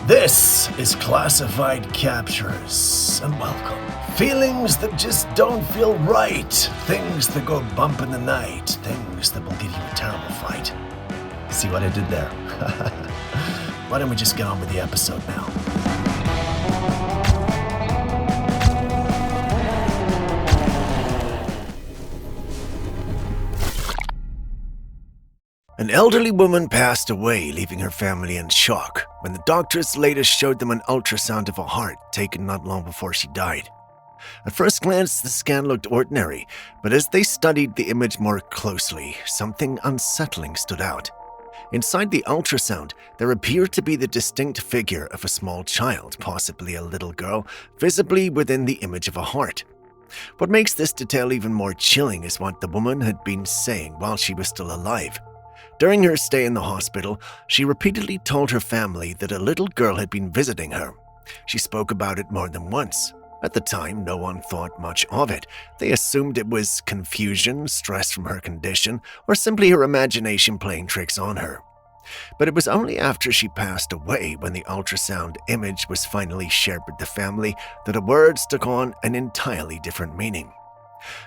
This is Classified Captures, and welcome. Feelings that just don't feel right. Things that go bump in the night. Things that will give you a terrible fright. See what I did there? Why don't we just get on with the episode now? An elderly woman passed away, leaving her family in shock when the doctors later showed them an ultrasound of her heart taken not long before she died. At first glance, the scan looked ordinary, but as they studied the image more closely, something unsettling stood out. Inside the ultrasound, there appeared to be the distinct figure of a small child, possibly a little girl, visibly within the image of a heart. What makes this detail even more chilling is what the woman had been saying while she was still alive. During her stay in the hospital, she repeatedly told her family that a little girl had been visiting her. She spoke about it more than once. At the time, no one thought much of it. They assumed it was confusion, stress from her condition, or simply her imagination playing tricks on her. But it was only after she passed away, when the ultrasound image was finally shared with the family, that the words took on an entirely different meaning.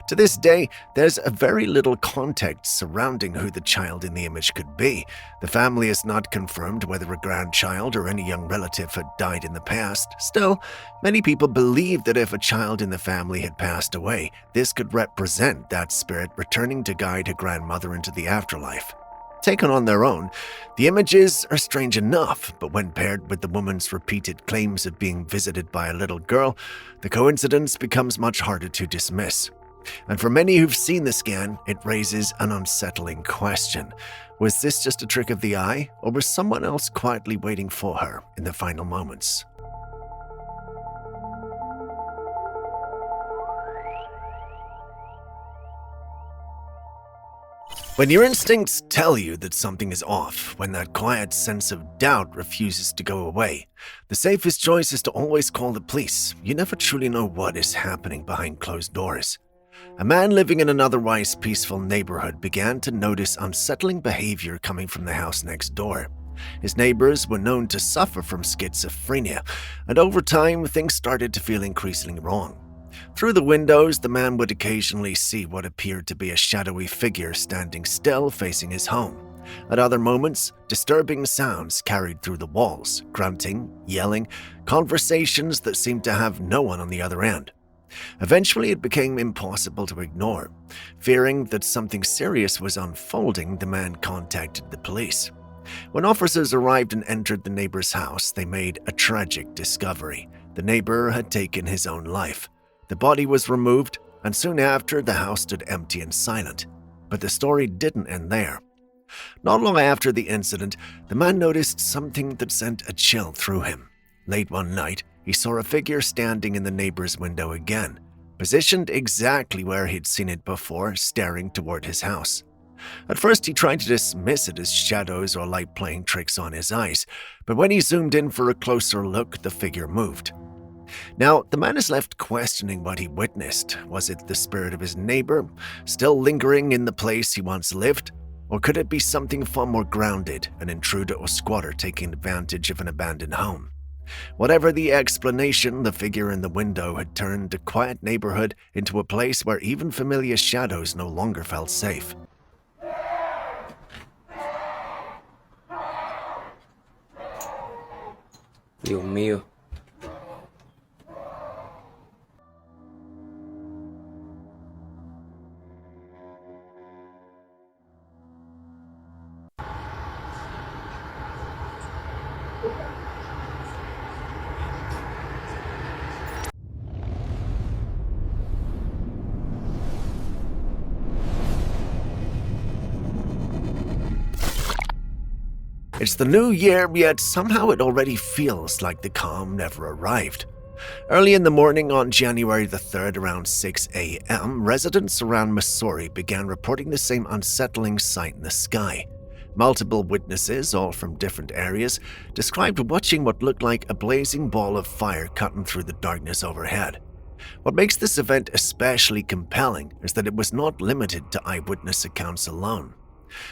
To this day, there's a very little context surrounding who the child in the image could be. The family has not confirmed whether a grandchild or any young relative had died in the past. Still, many people believe that if a child in the family had passed away, this could represent that spirit returning to guide her grandmother into the afterlife. Taken on their own, the images are strange enough, but when paired with the woman's repeated claims of being visited by a little girl, the coincidence becomes much harder to dismiss. And for many who've seen the scan, it raises an unsettling question. Was this just a trick of the eye, or was someone else quietly waiting for her in the final moments? When your instincts tell you that something is off, when that quiet sense of doubt refuses to go away, the safest choice is to always call the police. You never truly know what is happening behind closed doors. A man living in an otherwise peaceful neighborhood began to notice unsettling behavior coming from the house next door. His neighbors were known to suffer from schizophrenia, and over time, things started to feel increasingly wrong. Through the windows, the man would occasionally see what appeared to be a shadowy figure standing still facing his home. At other moments, disturbing sounds carried through the walls, grunting, yelling, conversations that seemed to have no one on the other end. Eventually, it became impossible to ignore. Fearing that something serious was unfolding, the man contacted the police. When officers arrived and entered the neighbor's house, they made a tragic discovery. The neighbor had taken his own life. The body was removed, and soon after, the house stood empty and silent. But the story didn't end there. Not long after the incident, the man noticed something that sent a chill through him. Late one night, he saw a figure standing in the neighbor's window again, positioned exactly where he'd seen it before, staring toward his house. At first, he tried to dismiss it as shadows or light playing tricks on his eyes, but when he zoomed in for a closer look, the figure moved. Now, the man is left questioning what he witnessed. Was it the spirit of his neighbor, still lingering in the place he once lived? Or could it be something far more grounded, an intruder or squatter taking advantage of an abandoned home? Whatever the explanation, the figure in the window had turned a quiet neighborhood into a place where even familiar shadows no longer felt safe. Dios mío. It's the new year, yet somehow it already feels like the calm never arrived. Early in the morning on January the 3rd, around 6 a.m., residents around Missouri began reporting the same unsettling sight in the sky. Multiple witnesses, all from different areas, described watching what looked like a blazing ball of fire cutting through the darkness overhead. What makes this event especially compelling is that it was not limited to eyewitness accounts alone.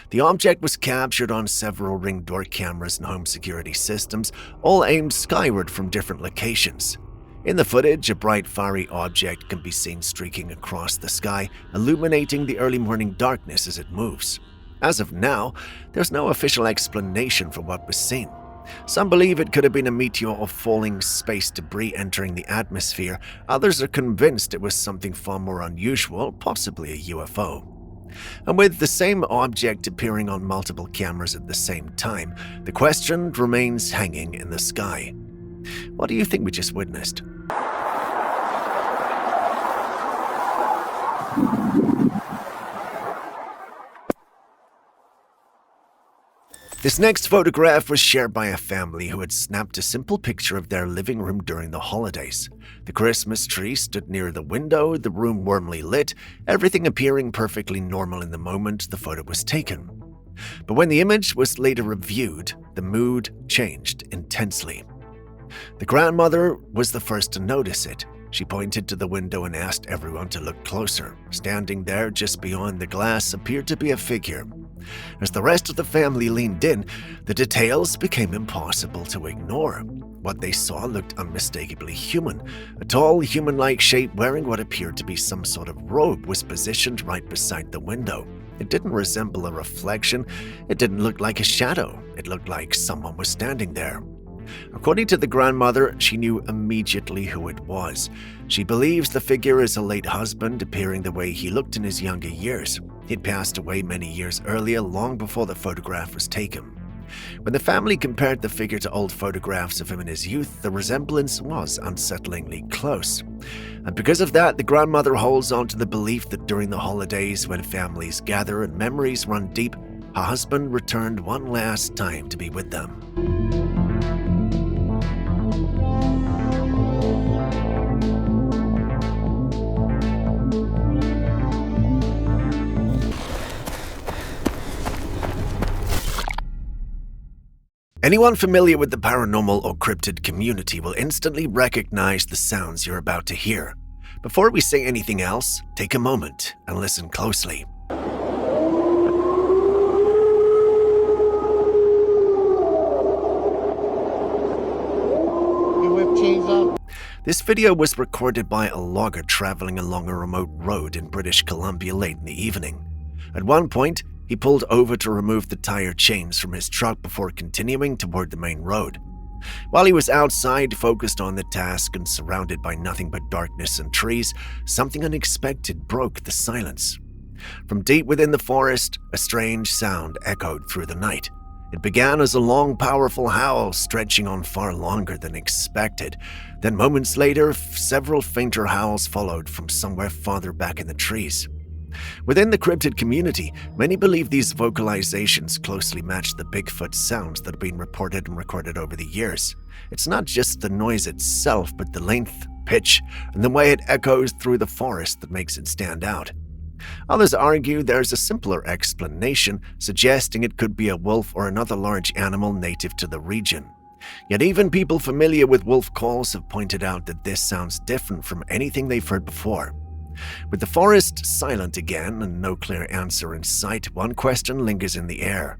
The object was captured on several Ring door cameras and home security systems, all aimed skyward from different locations. In the footage, a bright fiery object can be seen streaking across the sky, illuminating the early morning darkness as it moves. As of now, there's no official explanation for what was seen. Some believe it could have been a meteor or falling space debris entering the atmosphere. Others are convinced it was something far more unusual, possibly a UFO. And with the same object appearing on multiple cameras at the same time, the question remains hanging in the sky. What do you think we just witnessed? This next photograph was shared by a family who had snapped a simple picture of their living room during the holidays. The Christmas tree stood near the window, the room warmly lit, everything appearing perfectly normal in the moment the photo was taken. But when the image was later reviewed, the mood changed intensely. The grandmother was the first to notice it. She pointed to the window and asked everyone to look closer. Standing there just beyond the glass appeared to be a figure. As the rest of the family leaned in, the details became impossible to ignore. What they saw looked unmistakably human. A tall, human-like shape wearing what appeared to be some sort of robe was positioned right beside the window. It didn't resemble a reflection. It didn't look like a shadow. It looked like someone was standing there. According to the grandmother, she knew immediately who it was. She believes the figure is a late husband, appearing the way he looked in his younger years. He'd passed away many years earlier, long before the photograph was taken. When the family compared the figure to old photographs of him in his youth, the resemblance was unsettlingly close. And because of that, the grandmother holds on to the belief that during the holidays, when families gather and memories run deep, her husband returned one last time to be with them. Anyone familiar with the paranormal or cryptid community will instantly recognize the sounds you're about to hear. Before we say anything else, take a moment and listen closely. This video was recorded by a logger traveling along a remote road in British Columbia late in the evening. At one point, he pulled over to remove the tire chains from his truck before continuing toward the main road. While he was outside, focused on the task and surrounded by nothing but darkness and trees, something unexpected broke the silence. From deep within the forest, a strange sound echoed through the night. It began as a long, powerful howl, stretching on far longer than expected. Then moments later, several fainter howls followed from somewhere farther back in the trees. Within the cryptid community, many believe these vocalizations closely match the Bigfoot sounds that have been reported and recorded over the years. It's not just the noise itself, but the length, pitch, and the way it echoes through the forest that makes it stand out. Others argue there's a simpler explanation, suggesting it could be a wolf or another large animal native to the region. Yet even people familiar with wolf calls have pointed out that this sounds different from anything they've heard before. With the forest silent again and no clear answer in sight, one question lingers in the air.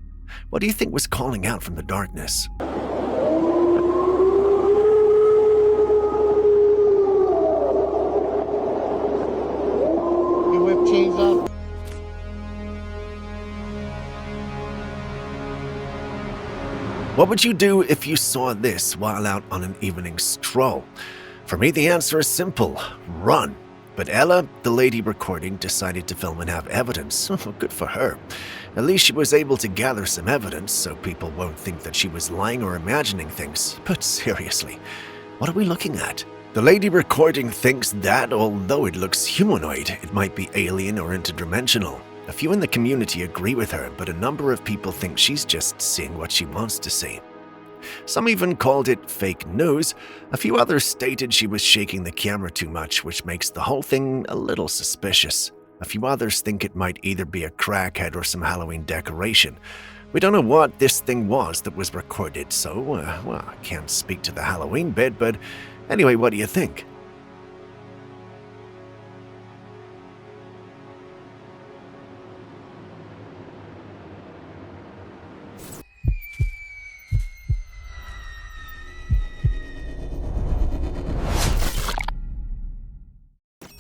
What do you think was calling out from the darkness? You whip cheese up. What would you do if you saw this while out on an evening stroll? For me, the answer is simple: run. But Ella, the lady recording, decided to film and have evidence. Good for her. At least she was able to gather some evidence so people won't think that she was lying or imagining things. But seriously, what are we looking at? The lady recording thinks that, although it looks humanoid, it might be alien or interdimensional. A few in the community agree with her, but a number of people think she's just seeing what she wants to see. Some even called it fake news. A few others stated she was shaking the camera too much, which makes the whole thing a little suspicious. A few others think it might either be a crackhead or some Halloween decoration. We don't know what this thing was that was recorded, so, I can't speak to the Halloween bit, but anyway, what do you think?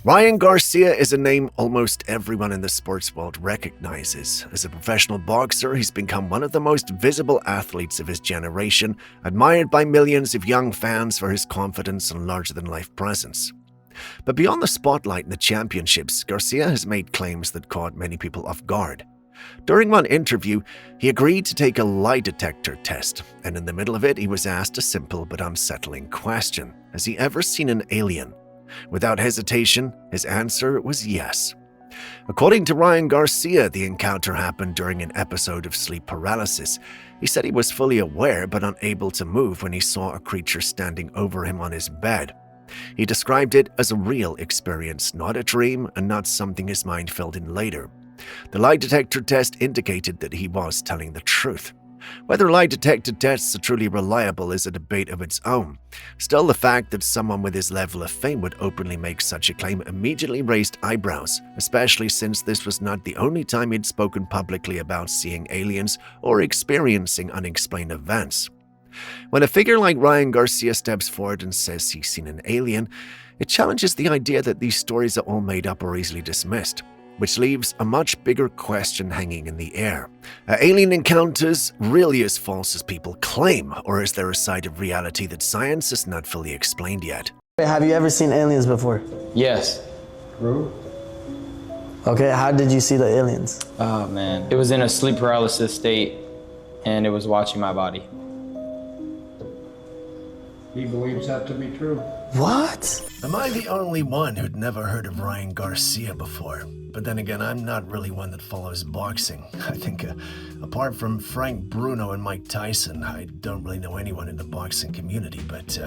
Ryan Garcia is a name almost everyone in the sports world recognizes. As a professional boxer, he's become one of the most visible athletes of his generation, admired by millions of young fans for his confidence and larger-than-life presence. But beyond the spotlight and the championships, Garcia has made claims that caught many people off guard. During one interview, he agreed to take a lie detector test, and in the middle of it, he was asked a simple but unsettling question: has he ever seen an alien? Without hesitation, his answer was yes. According to Ryan Garcia, the encounter happened during an episode of sleep paralysis. He said he was fully aware but unable to move when he saw a creature standing over him on his bed. He described it as a real experience, not a dream and not something his mind filled in later. The lie detector test indicated that he was telling the truth. Whether lie detector tests are truly reliable is a debate of its own. Still, the fact that someone with his level of fame would openly make such a claim immediately raised eyebrows, especially since this was not the only time he'd spoken publicly about seeing aliens or experiencing unexplained events. When a figure like Ryan Garcia steps forward and says he's seen an alien, it challenges the idea that these stories are all made up or easily dismissed, which leaves a much bigger question hanging in the air. Are alien encounters really as false as people claim, or is there a side of reality that science has not fully explained yet? Have you ever seen aliens before? Yes. True. Okay, how did you see the aliens? Oh man, it was in a sleep paralysis state and it was watching my body. He believes that to be true. What? Am I the only one who'd never heard of Ryan Garcia before? But then again, I'm not really one that follows boxing. I think apart from Frank Bruno and Mike Tyson, I don't really know anyone in the boxing community, but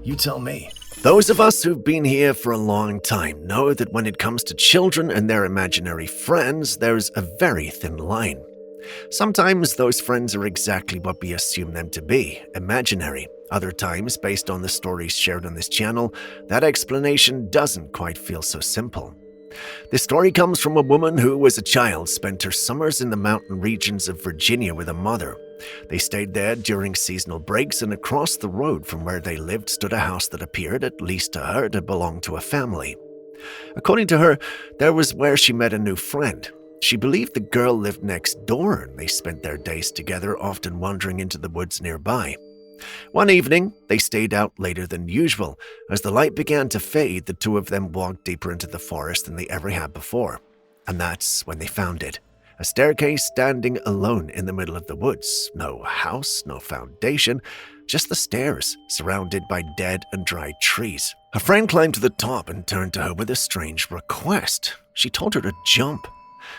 you tell me. Those of us who've been here for a long time know that when it comes to children and their imaginary friends, there's a very thin line. Sometimes those friends are exactly what we assume them to be, imaginary. Other times, based on the stories shared on this channel, that explanation doesn't quite feel so simple. This story comes from a woman who, as a child, spent her summers in the mountain regions of Virginia with a mother. They stayed there during seasonal breaks, and across the road from where they lived stood a house that appeared, at least to her, to belong to a family. According to her, there was where she met a new friend. She believed the girl lived next door, and they spent their days together, often wandering into the woods nearby. One evening, they stayed out later than usual. As the light began to fade, the two of them walked deeper into the forest than they ever had before. And that's when they found it. A staircase standing alone in the middle of the woods. No house, no foundation, just the stairs, surrounded by dead and dried trees. Her friend climbed to the top and turned to her with a strange request. She told her to jump.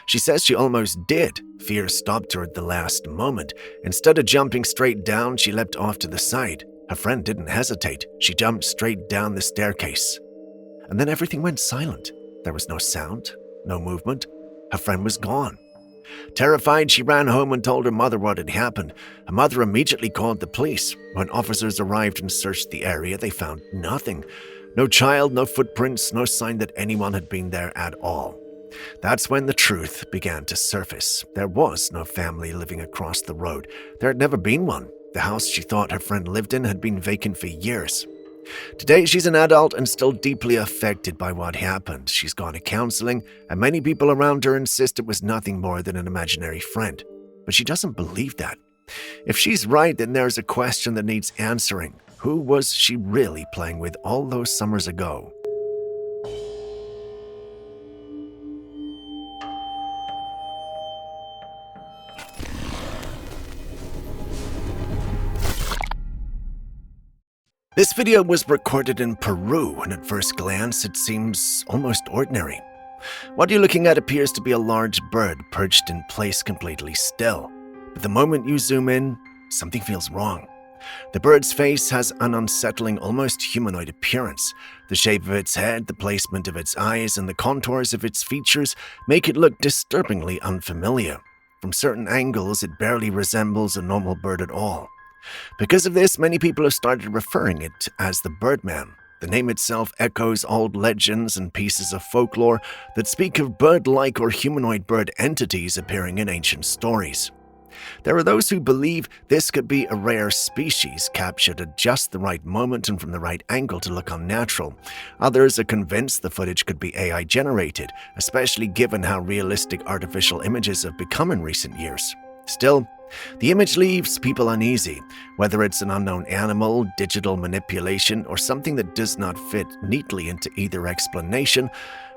She says she almost did. Fear stopped her at the last moment. Instead of jumping straight down, she leapt off to the side. Her friend didn't hesitate. She jumped straight down the staircase. And then everything went silent. There was no sound, no movement. Her friend was gone. Terrified, she ran home and told her mother what had happened. Her mother immediately called the police. When officers arrived and searched the area, they found nothing. No child, no footprints, no sign that anyone had been there at all. That's when the truth began to surface. There was no family living across the road. There had never been one. The house she thought her friend lived in had been vacant for years. Today, she's an adult and still deeply affected by what happened. She's gone to counseling, and many people around her insist it was nothing more than an imaginary friend. But she doesn't believe that. If she's right, then there's a question that needs answering. Who was she really playing with all those summers ago? This video was recorded in Peru, and at first glance it seems almost ordinary. What you're looking at appears to be a large bird perched in place completely still. But the moment you zoom in, something feels wrong. The bird's face has an unsettling, almost humanoid appearance. The shape of its head, the placement of its eyes, and the contours of its features make it look disturbingly unfamiliar. From certain angles, it barely resembles a normal bird at all. Because of this, many people have started referring it as the Birdman. The name itself echoes old legends and pieces of folklore that speak of bird-like or humanoid bird entities appearing in ancient stories. There are those who believe this could be a rare species captured at just the right moment and from the right angle to look unnatural. Others are convinced the footage could be AI generated, especially given how realistic artificial images have become in recent years. Still, the image leaves people uneasy, whether it's an unknown animal, digital manipulation, or something that does not fit neatly into either explanation.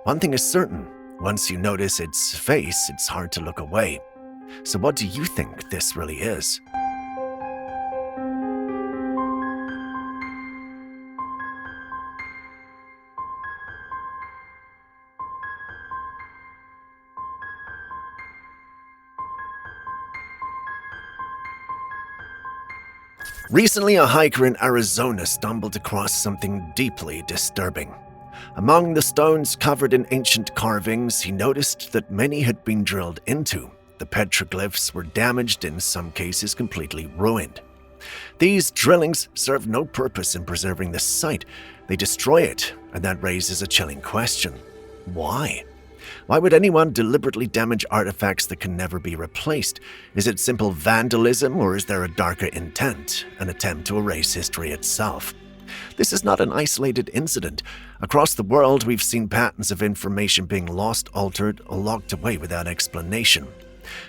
One thing is certain, once you notice its face, it's hard to look away. So what do you think this really is? Recently, a hiker in Arizona stumbled across something deeply disturbing. Among the stones covered in ancient carvings, he noticed that many had been drilled into. The petroglyphs were damaged, in some cases completely ruined. These drillings serve no purpose in preserving the site. They destroy it, and that raises a chilling question. Why? Why would anyone deliberately damage artifacts that can never be replaced? Is it simple vandalism, or is there a darker intent, an attempt to erase history itself? This is not an isolated incident. Across the world, we've seen patterns of information being lost, altered, or locked away without explanation.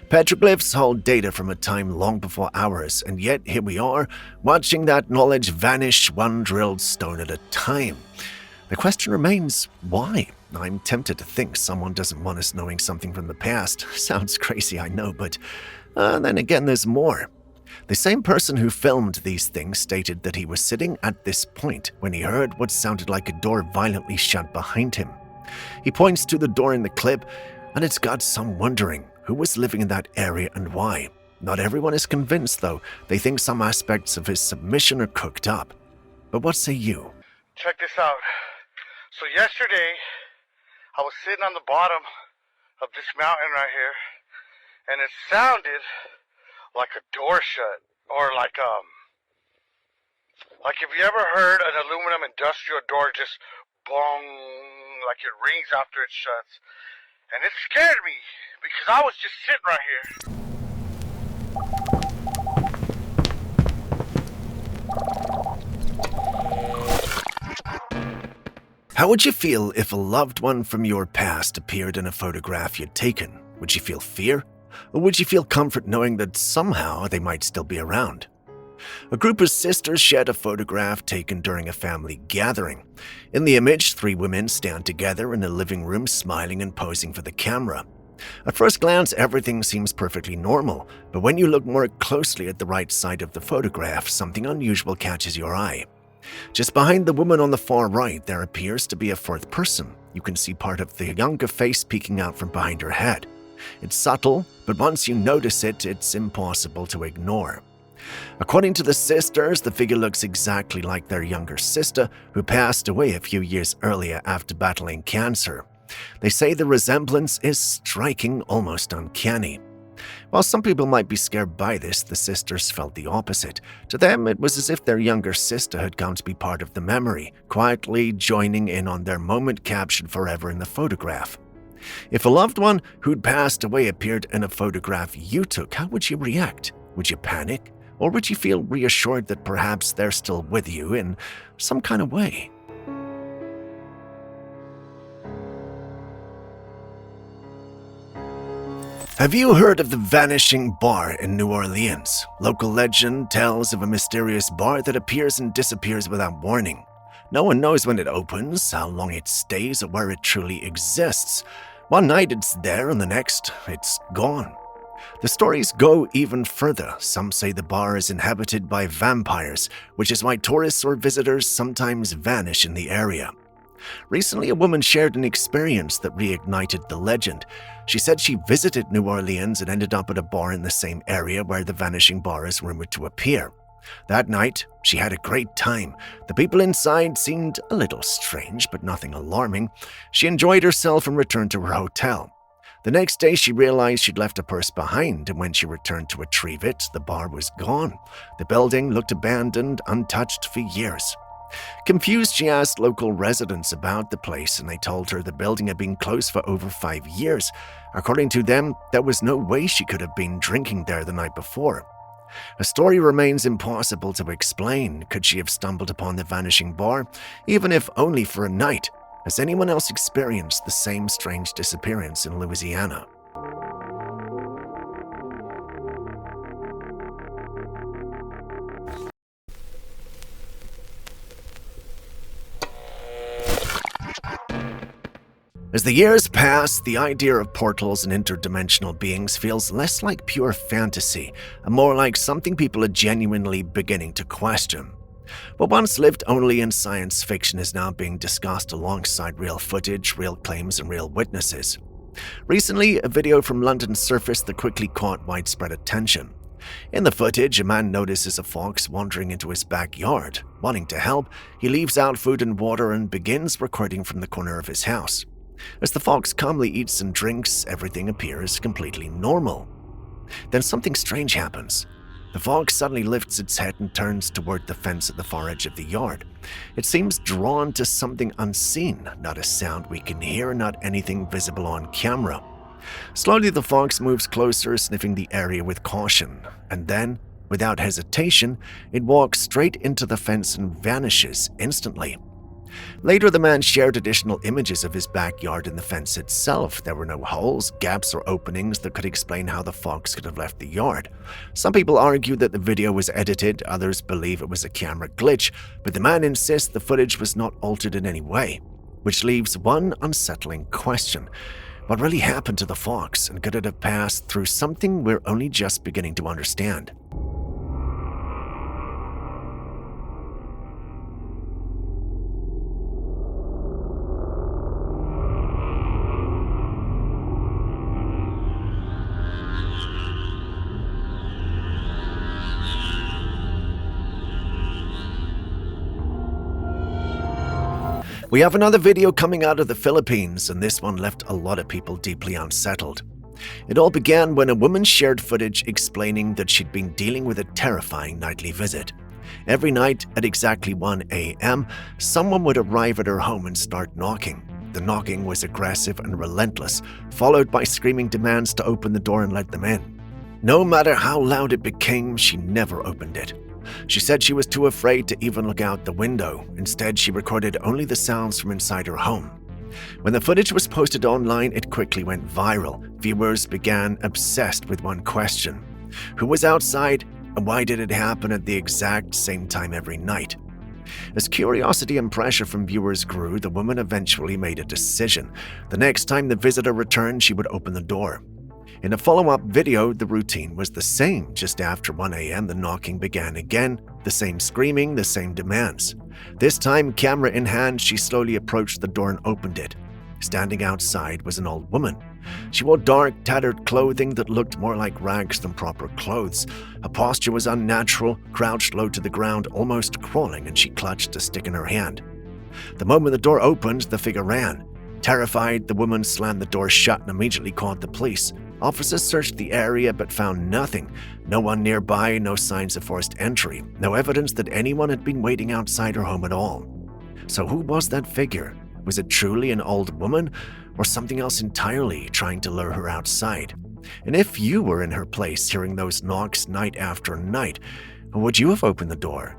Petroglyphs hold data from a time long before ours, and yet here we are, watching that knowledge vanish one drilled stone at a time. The question remains, why? I'm tempted to think someone doesn't want us knowing something from the past. Sounds crazy, I know, but then again, there's more. The same person who filmed these things stated that he was sitting at this point when he heard what sounded like a door violently shut behind him. He points to the door in the clip, and it's got some wondering who was living in that area and why. Not everyone is convinced, though. They think some aspects of his submission are cooked up. But what say you? Check this out. So yesterday, I was sitting on the bottom of this mountain right here, and it sounded like a door shut, or like if you ever heard an aluminum industrial door just bong, like it rings after it shuts. And it scared me, because I was just sitting right here. How would you feel if a loved one from your past appeared in a photograph you'd taken? Would you feel fear? Or would you feel comfort knowing that somehow they might still be around? A group of sisters shared a photograph taken during a family gathering. In the image, 3 women stand together in a living room smiling and posing for the camera. At first glance, everything seems perfectly normal, but when you look more closely at the right side of the photograph, something unusual catches your eye. Just behind the woman on the far right, there appears to be a 4th person. You can see part of the younger face peeking out from behind her head. It's subtle, but once you notice it, it's impossible to ignore. According to the sisters, the figure looks exactly like their younger sister, who passed away a few years earlier after battling cancer. They say the resemblance is striking, almost uncanny. While some people might be scared by this, the sisters felt the opposite. To them, it was as if their younger sister had come to be part of the memory, quietly joining in on their moment captured forever in the photograph. If a loved one who'd passed away appeared in a photograph you took, how would you react? Would you panic? Or would you feel reassured that perhaps they're still with you in some kind of way? Have you heard of the Vanishing Bar in New Orleans? Local legend tells of a mysterious bar that appears and disappears without warning. No one knows when it opens, how long it stays, or where it truly exists. One night it's there and the next it's gone. The stories go even further. Some say the bar is inhabited by vampires, which is why tourists or visitors sometimes vanish in the area. Recently, a woman shared an experience that reignited the legend. She said she visited New Orleans and ended up at a bar in the same area where the Vanishing Bar is rumored to appear. That night, she had a great time. The people inside seemed a little strange, but nothing alarming. She enjoyed herself and returned to her hotel. The next day, she realized she'd left a purse behind, and when she returned to retrieve it, the bar was gone. The building looked abandoned, untouched for years. Confused, she asked local residents about the place, and they told her the building had been closed for over 5 years. According to them, there was no way she could have been drinking there the night before. Her story remains impossible to explain. Could she have stumbled upon the vanishing bar, even if only for a night? Has anyone else experienced the same strange disappearance in Louisiana? As the years pass, the idea of portals and interdimensional beings feels less like pure fantasy and more like something people are genuinely beginning to question. What once lived only in science fiction is now being discussed alongside real footage, real claims, and real witnesses. Recently, a video from London surfaced that quickly caught widespread attention. In the footage, a man notices a fox wandering into his backyard. Wanting to help, he leaves out food and water and begins recording from the corner of his house. As the fox calmly eats and drinks, everything appears completely normal. Then something strange happens. The fox suddenly lifts its head and turns toward the fence at the far edge of the yard. It seems drawn to something unseen, not a sound we can hear, not anything visible on camera. Slowly, the fox moves closer, sniffing the area with caution, and then, without hesitation, it walks straight into the fence and vanishes instantly. Later, the man shared additional images of his backyard and the fence itself. There were no holes, gaps, or openings that could explain how the fox could have left the yard. Some people argue that the video was edited, others believe it was a camera glitch, but the man insists the footage was not altered in any way, which leaves one unsettling question. What really happened to the fox, and could it have passed through something we're only just beginning to understand? We have another video coming out of the Philippines, and this one left a lot of people deeply unsettled. It all began when a woman shared footage explaining that she'd been dealing with a terrifying nightly visit. Every night at exactly 1 a.m., someone would arrive at her home and start knocking. The knocking was aggressive and relentless, followed by screaming demands to open the door and let them in. No matter how loud it became, she never opened it. She said she was too afraid to even look out the window. Instead, she recorded only the sounds from inside her home. When the footage was posted online, it quickly went viral. Viewers began obsessed with one question: who was outside, and why did it happen at the exact same time every night? As curiosity and pressure from viewers grew, the woman eventually made a decision. The next time the visitor returned, she would open the door. In a follow-up video, the routine was the same. Just after 1 a.m., the knocking began again, the same screaming, the same demands. This time, camera in hand, she slowly approached the door and opened it. Standing outside was an old woman. She wore dark, tattered clothing that looked more like rags than proper clothes. Her posture was unnatural, crouched low to the ground, almost crawling, and she clutched a stick in her hand. The moment the door opened, the figure ran. Terrified, the woman slammed the door shut and immediately called the police. Officers searched the area but found nothing. No one nearby, no signs of forced entry, no evidence that anyone had been waiting outside her home at all. So who was that figure? Was it truly an old woman, or something else entirely trying to lure her outside? And if you were in her place hearing those knocks night after night, would you have opened the door?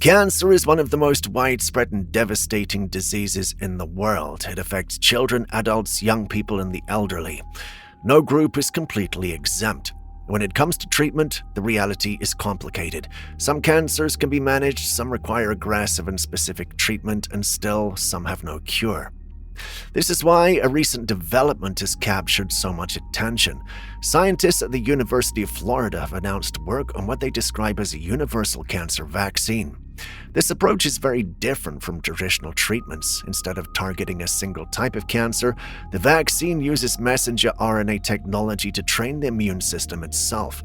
Cancer is one of the most widespread and devastating diseases in the world. It affects children, adults, young people, and the elderly. No group is completely exempt. When it comes to treatment, the reality is complicated. Some cancers can be managed, some require aggressive and specific treatment, and still some have no cure. This is why a recent development has captured so much attention. Scientists at the University of Florida have announced work on what they describe as a universal cancer vaccine. This approach is very different from traditional treatments. Instead of targeting a single type of cancer, the vaccine uses messenger RNA technology to train the immune system itself.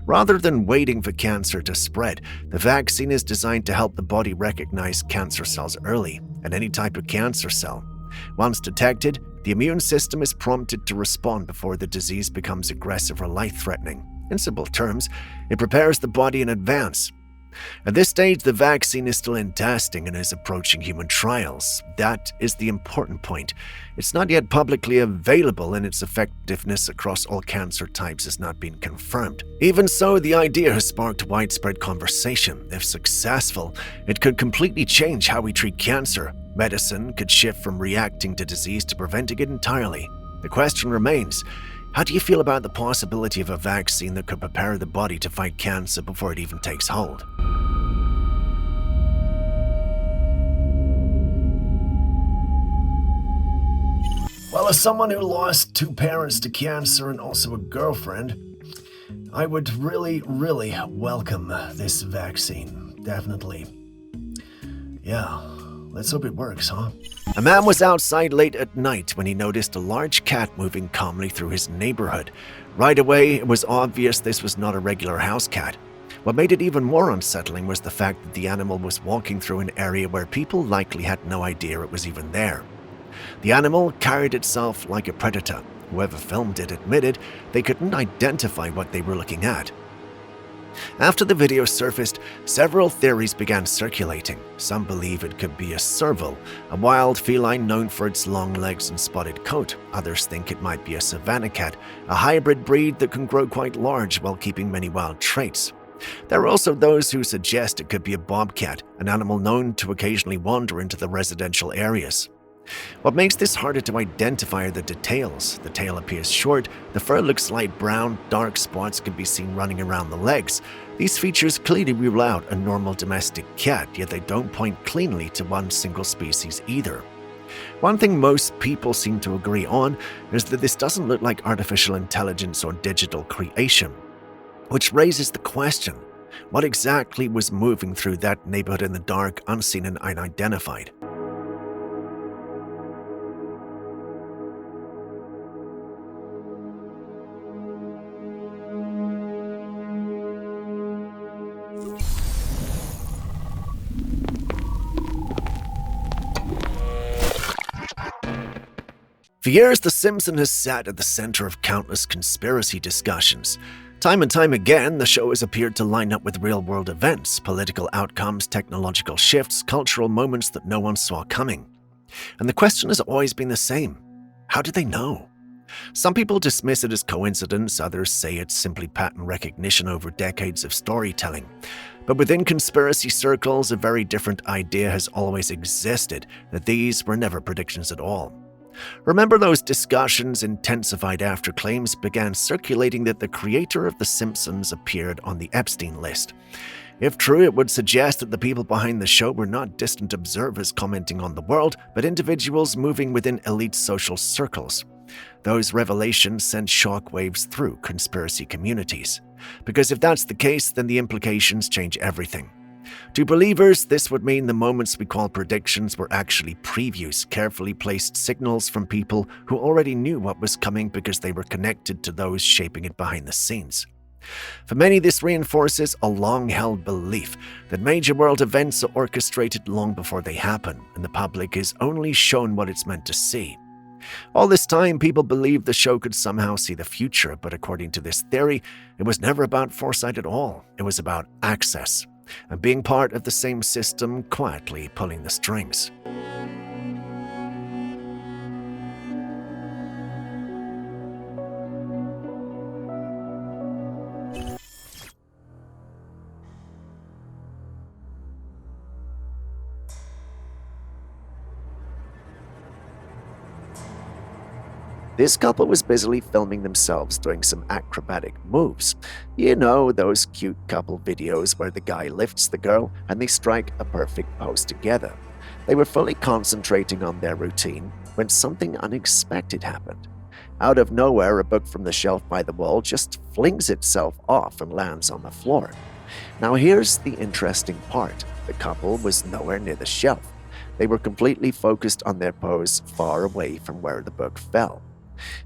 Rather than waiting for cancer to spread, the vaccine is designed to help the body recognize cancer cells early, and any type of cancer cell. Once detected, the immune system is prompted to respond before the disease becomes aggressive or life-threatening. In simple terms, it prepares the body in advance. At this stage, the vaccine is still in testing and is approaching human trials. That is the important point. It's not yet publicly available, and its effectiveness across all cancer types has not been confirmed. Even so, the idea has sparked widespread conversation. If successful, it could completely change how we treat cancer. Medicine could shift from reacting to disease to preventing it entirely. The question remains, how do you feel about the possibility of a vaccine that could prepare the body to fight cancer before it even takes hold? Well, as someone who lost 2 parents to cancer and also a girlfriend, I would really welcome this vaccine. Definitely. Yeah, let's hope it works, huh? A man was outside late at night when he noticed a large cat moving calmly through his neighborhood. Right away, it was obvious this was not a regular house cat. What made it even more unsettling was the fact that the animal was walking through an area where people likely had no idea it was even there. The animal carried itself like a predator. Whoever filmed it admitted they couldn't identify what they were looking at. After the video surfaced, several theories began circulating. Some believe it could be a serval, a wild feline known for its long legs and spotted coat. Others think it might be a savanna cat, a hybrid breed that can grow quite large while keeping many wild traits. There are also those who suggest it could be a bobcat, an animal known to occasionally wander into the residential areas. What makes this harder to identify are the details. The tail appears short, the fur looks light brown, dark spots can be seen running around the legs. These features clearly rule out a normal domestic cat, yet they don't point cleanly to one single species either. One thing most people seem to agree on is that this doesn't look like artificial intelligence or digital creation. Which raises the question, what exactly was moving through that neighborhood in the dark, unseen and unidentified? For years, The Simpsons has sat at the center of countless conspiracy discussions. Time and time again, the show has appeared to line up with real-world events, political outcomes, technological shifts, cultural moments that no one saw coming. And the question has always been the same. How did they know? Some people dismiss it as coincidence, others say it's simply pattern recognition over decades of storytelling. But within conspiracy circles, a very different idea has always existed, that these were never predictions at all. Remember those discussions intensified after claims began circulating that the creator of The Simpsons appeared on the Epstein list. If true, it would suggest that the people behind the show were not distant observers commenting on the world, but individuals moving within elite social circles. Those revelations sent shockwaves through conspiracy communities. Because if that's the case, then the implications change everything. To believers, this would mean the moments we call predictions were actually previews, carefully placed signals from people who already knew what was coming because they were connected to those shaping it behind the scenes. For many, this reinforces a long-held belief that major world events are orchestrated long before they happen, and the public is only shown what it's meant to see. All this time, people believed the show could somehow see the future, but according to this theory, it was never about foresight at all. It was about access, and being part of the same system, quietly pulling the strings. This couple was busily filming themselves doing some acrobatic moves. You know, those cute couple videos where the guy lifts the girl and they strike a perfect pose together. They were fully concentrating on their routine when something unexpected happened. Out of nowhere, a book from the shelf by the wall just flings itself off and lands on the floor. Now here's the interesting part. The couple was nowhere near the shelf. They were completely focused on their pose far away from where the book fell.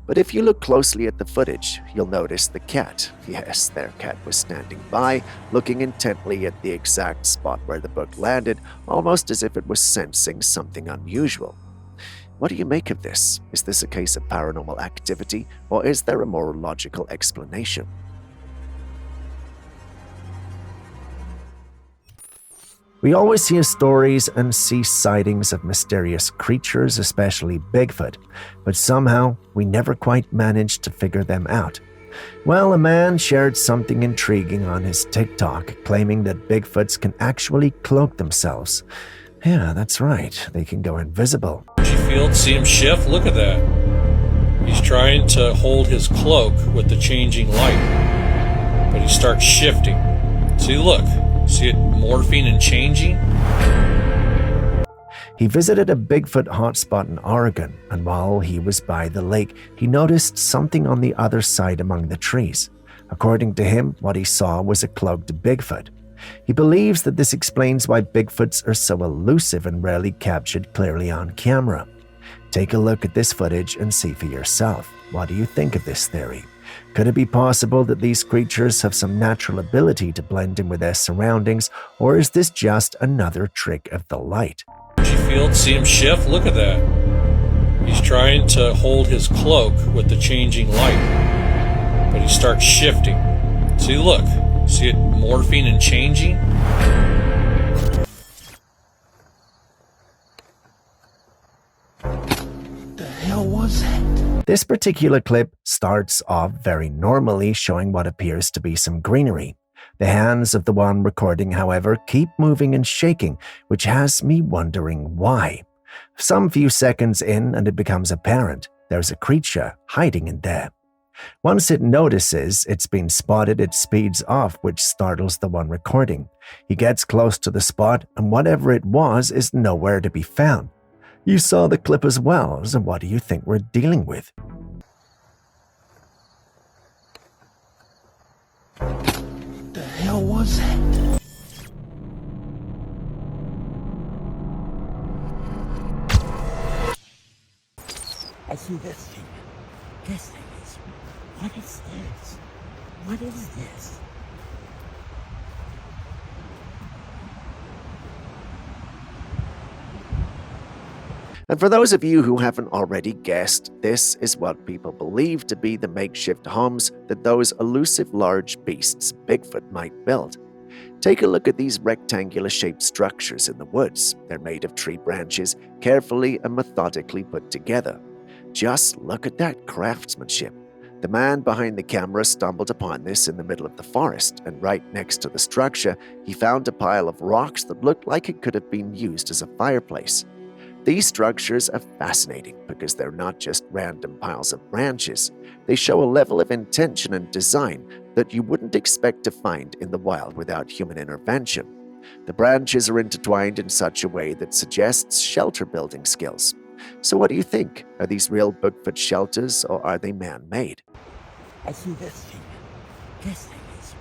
But if you look closely at the footage, you'll notice the cat. Yes, their cat was standing by, looking intently at the exact spot where the book landed, almost as if it was sensing something unusual. What do you make of this? Is this a case of paranormal activity, or is there a more logical explanation? We always hear stories and see sightings of mysterious creatures, especially Bigfoot, but somehow we never quite managed to figure them out. Well, a man shared something intriguing on his TikTok, claiming that Bigfoots can actually cloak themselves. Yeah, that's right, they can go invisible. Field, see him shift? Look at that. He's trying to hold his cloak with the changing light, but he starts shifting. See, look. See it morphing and changing? He visited a Bigfoot hotspot in Oregon, and while he was by the lake, he noticed something on the other side among the trees. According to him, what he saw was a cloaked Bigfoot. He believes that this explains why Bigfoots are so elusive and rarely captured clearly on camera. Take a look at this footage and see for yourself. What do you think of this theory? Could it be possible that these creatures have some natural ability to blend in with their surroundings, or is this just another trick of the light? Field, see him shift? Look at that. He's trying to hold his cloak with the changing light, but he starts shifting. See, look. See it morphing and changing? The hell was that? This particular clip starts off very normally, showing what appears to be some greenery. The hands of the one recording, however, keep moving and shaking, which has me wondering why. Some few seconds in, and it becomes apparent there's a creature hiding in there. Once it notices it's been spotted, it speeds off, which startles the one recording. He gets close to the spot, and whatever it was is nowhere to be found. You saw the clip as well, so what do you think we're dealing with? The hell was that? I see this thing. This thing is... What is this? What is this? And for those of you who haven't already guessed, this is what people believe to be the makeshift homes that those elusive large beasts Bigfoot might build. Take a look at these rectangular-shaped structures in the woods. They're made of tree branches, carefully and methodically put together. Just look at that craftsmanship. The man behind the camera stumbled upon this in the middle of the forest, and right next to the structure, he found a pile of rocks that looked like it could have been used as a fireplace. These structures are fascinating because they're not just random piles of branches. They show a level of intention and design that you wouldn't expect to find in the wild without human intervention. The branches are intertwined in such a way that suggests shelter-building skills. So what do you think? Are these real Bigfoot shelters, or are they man-made? I see this thing. This thing is...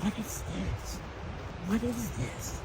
What is this? What is this?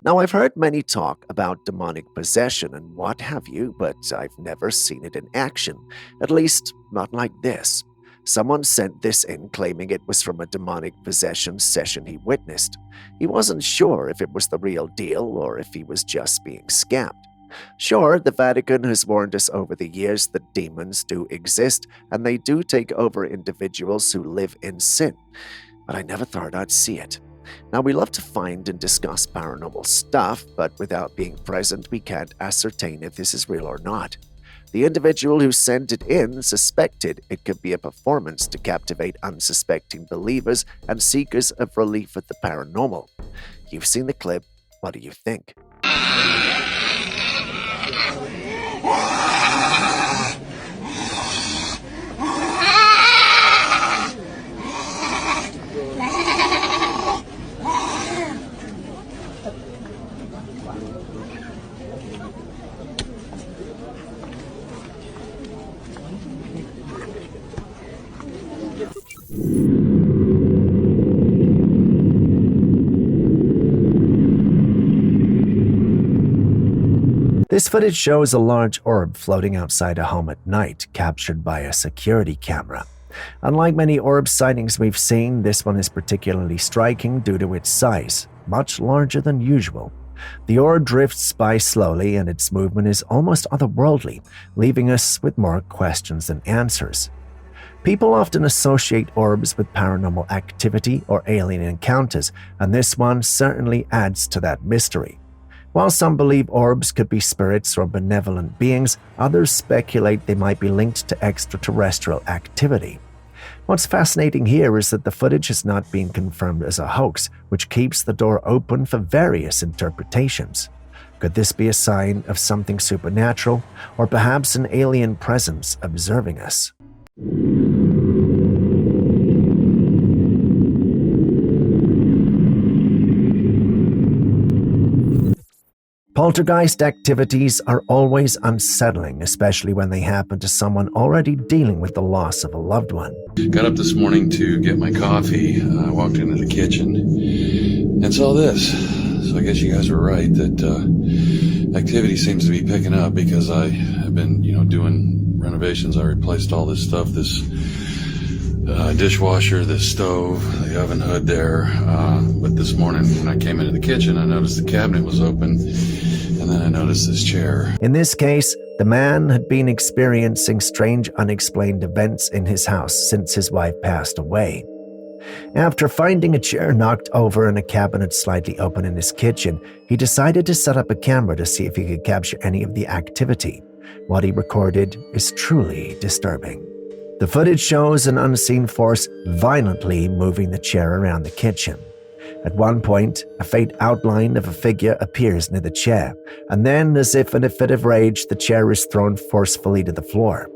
Now, I've heard many talk about demonic possession and what have you, but I've never seen it in action, at least not like this. Someone sent this in claiming it was from a demonic possession session he witnessed. He wasn't sure if it was the real deal or if he was just being scammed. Sure, the Vatican has warned us over the years that demons do exist and they do take over individuals who live in sin, but I never thought I'd see it. Now, we love to find and discuss paranormal stuff, but without being present, we can't ascertain if this is real or not. The individual who sent it in suspected it could be a performance to captivate unsuspecting believers and seekers of relief with the paranormal. You've seen the clip. What do you think? This footage shows a large orb floating outside a home at night, captured by a security camera. Unlike many orb sightings we've seen, this one is particularly striking due to its size, much larger than usual. The orb drifts by slowly and its movement is almost otherworldly, leaving us with more questions than answers. People often associate orbs with paranormal activity or alien encounters, and this one certainly adds to that mystery. While some believe orbs could be spirits or benevolent beings, others speculate they might be linked to extraterrestrial activity. What's fascinating here is that the footage has not been confirmed as a hoax, which keeps the door open for various interpretations. Could this be a sign of something supernatural, or perhaps an alien presence observing us? Poltergeist activities are always unsettling, especially when they happen to someone already dealing with the loss of a loved one. Got up this morning to get my coffee. I walked into the kitchen and saw this. So I guess you guys were right that activity seems to be picking up because I have been, doing renovations. I replaced all this stuff, this dishwasher, this stove, the oven hood there. But this morning when I came into the kitchen, I noticed the cabinet was open. And then I noticed this chair. In this case, the man had been experiencing strange unexplained events in his house since his wife passed away. After finding a chair knocked over and a cabinet slightly open in his kitchen, he decided to set up a camera to see if he could capture any of the activity. What he recorded is truly disturbing. The footage shows an unseen force violently moving the chair around the kitchen. At one point, a faint outline of a figure appears near the chair, and then, as if in a fit of rage, the chair is thrown forcefully to the floor.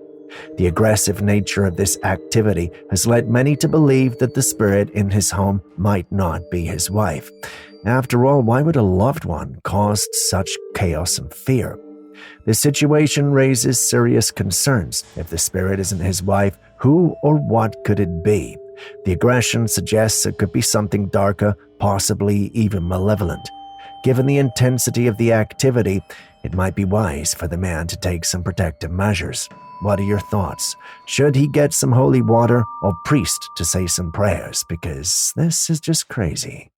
The aggressive nature of this activity has led many to believe that the spirit in his home might not be his wife. After all, why would a loved one cause such chaos and fear? This situation raises serious concerns. If the spirit isn't his wife, who or what could it be? The aggression suggests it could be something darker, possibly even malevolent. Given the intensity of the activity, it might be wise for the man to take some protective measures. What are your thoughts? Should he get some holy water or priest to say some prayers? Because this is just crazy.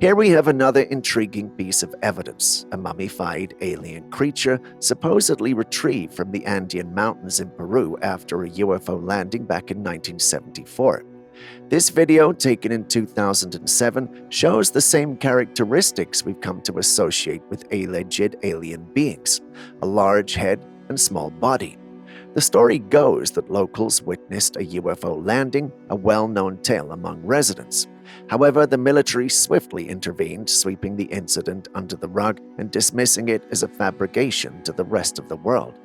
Here we have another intriguing piece of evidence, a mummified alien creature supposedly retrieved from the Andean mountains in Peru after a UFO landing back in 1974. This video, taken in 2007, shows the same characteristics we've come to associate with alleged alien beings, a large head and small body. The story goes that locals witnessed a UFO landing, a well-known tale among residents. However, the military swiftly intervened, sweeping the incident under the rug and dismissing it as a fabrication to the rest of the world.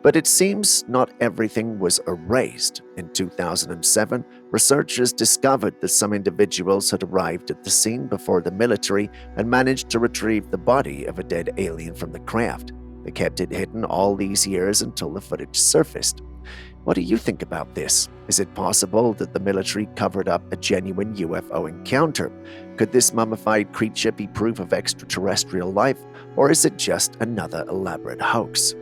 But it seems not everything was erased. In 2007, researchers discovered that some individuals had arrived at the scene before the military and managed to retrieve the body of a dead alien from the craft. They kept it hidden all these years until the footage surfaced. What do you think about this? Is it possible that the military covered up a genuine UFO encounter? Could this mummified creature be proof of extraterrestrial life, or is it just another elaborate hoax?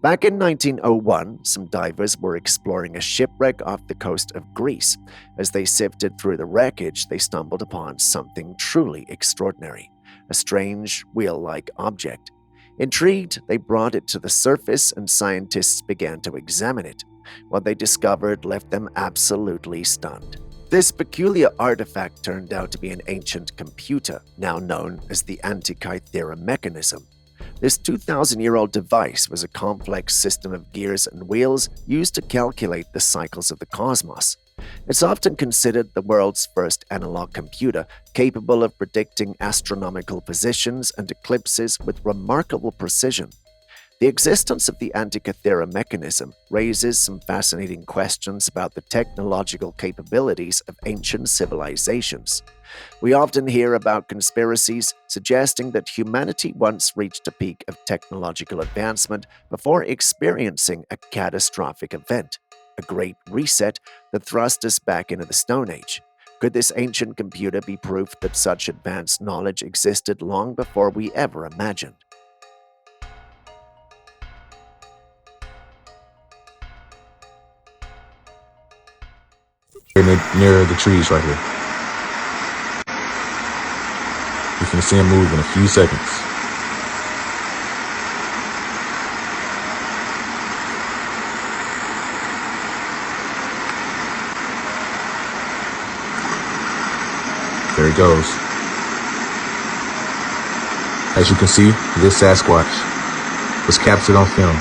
Back in 1901, some divers were exploring a shipwreck off the coast of Greece. As they sifted through the wreckage, they stumbled upon something truly extraordinary, a strange, wheel-like object. Intrigued, they brought it to the surface and scientists began to examine it. What they discovered left them absolutely stunned. This peculiar artifact turned out to be an ancient computer, now known as the Antikythera mechanism. This 2,000-year-old device was a complex system of gears and wheels used to calculate the cycles of the cosmos. It's often considered the world's first analog computer, capable of predicting astronomical positions and eclipses with remarkable precision. The existence of the Antikythera mechanism raises some fascinating questions about the technological capabilities of ancient civilizations. We often hear about conspiracies suggesting that humanity once reached a peak of technological advancement before experiencing a catastrophic event, a great reset that thrust us back into the Stone Age. Could this ancient computer be proof that such advanced knowledge existed long before we ever imagined? Near the trees right here. You can see him move in a few seconds. There he goes. As you can see, this Sasquatch was captured on film.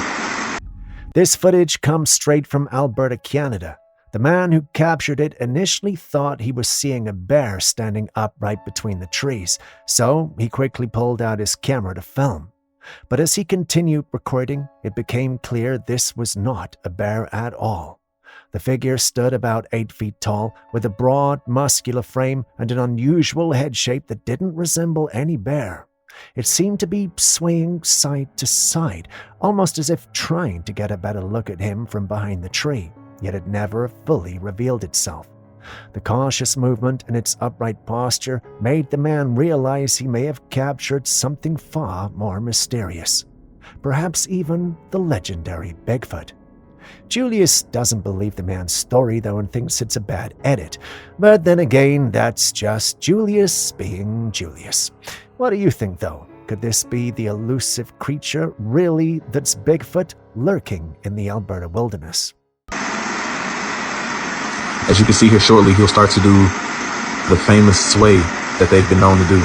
This footage comes straight from Alberta, Canada. The man who captured it initially thought he was seeing a bear standing upright between the trees, so he quickly pulled out his camera to film. But as he continued recording, it became clear this was not a bear at all. The figure stood about 8 feet tall, with a broad, muscular frame and an unusual head shape that didn't resemble any bear. It seemed to be swaying side to side, almost as if trying to get a better look at him from behind the tree. Yet it never fully revealed itself. The cautious movement and its upright posture made the man realize he may have captured something far more mysterious. Perhaps even the legendary Bigfoot. Julius doesn't believe the man's story, though, and thinks it's a bad edit. But then again, that's just Julius being Julius. What do you think, though? Could this be the elusive creature really that's Bigfoot lurking in the Alberta wilderness? As you can see here shortly, he'll start to do the famous sway that they've been known to do.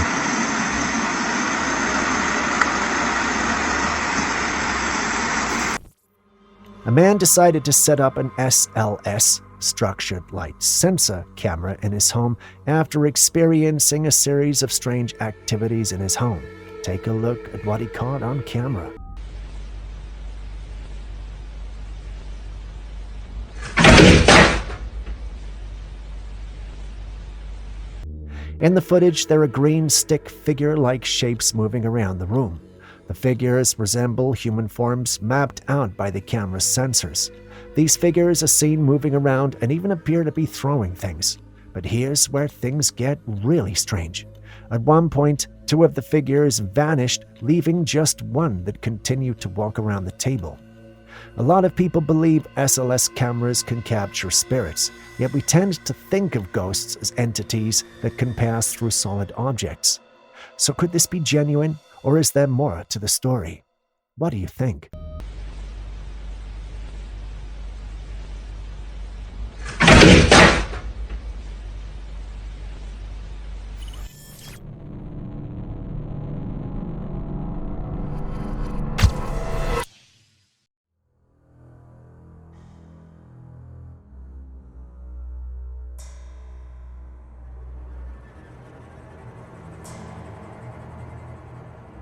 A man decided to set up an SLS, structured light sensor camera, in his home after experiencing a series of strange activities in his home. Take a look at what he caught on camera. In the footage, there are green stick figure-like shapes moving around the room. The figures resemble human forms mapped out by the camera's sensors. These figures are seen moving around and even appear to be throwing things. But here's where things get really strange. At one point, 2 of the figures vanished, leaving just one that continued to walk around the table. A lot of people believe SLS cameras can capture spirits, yet we tend to think of ghosts as entities that can pass through solid objects. So could this be genuine, or is there more to the story? What do you think?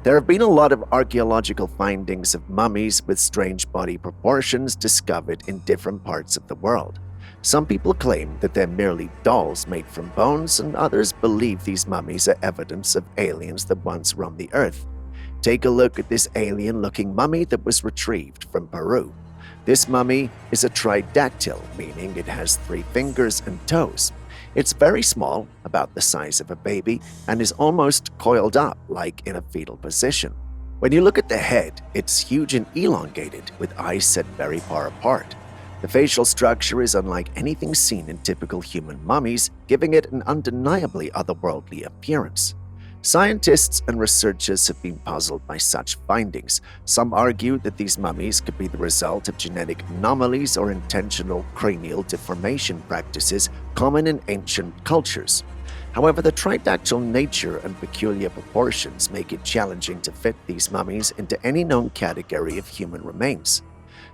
There have been a lot of archaeological findings of mummies with strange body proportions discovered in different parts of the world. Some people claim that they're merely dolls made from bones, and others believe these mummies are evidence of aliens that once roamed the earth. Take a look at this alien-looking mummy that was retrieved from Peru. This mummy is a tridactyl, meaning it has 3 fingers and toes. It's very small, about the size of a baby, and is almost coiled up like in a fetal position. When you look at the head, it's huge and elongated, with eyes set very far apart. The facial structure is unlike anything seen in typical human mummies, giving it an undeniably otherworldly appearance. Scientists and researchers have been puzzled by such findings. Some argue that these mummies could be the result of genetic anomalies or intentional cranial deformation practices common in ancient cultures. However, the tridactyl nature and peculiar proportions make it challenging to fit these mummies into any known category of human remains.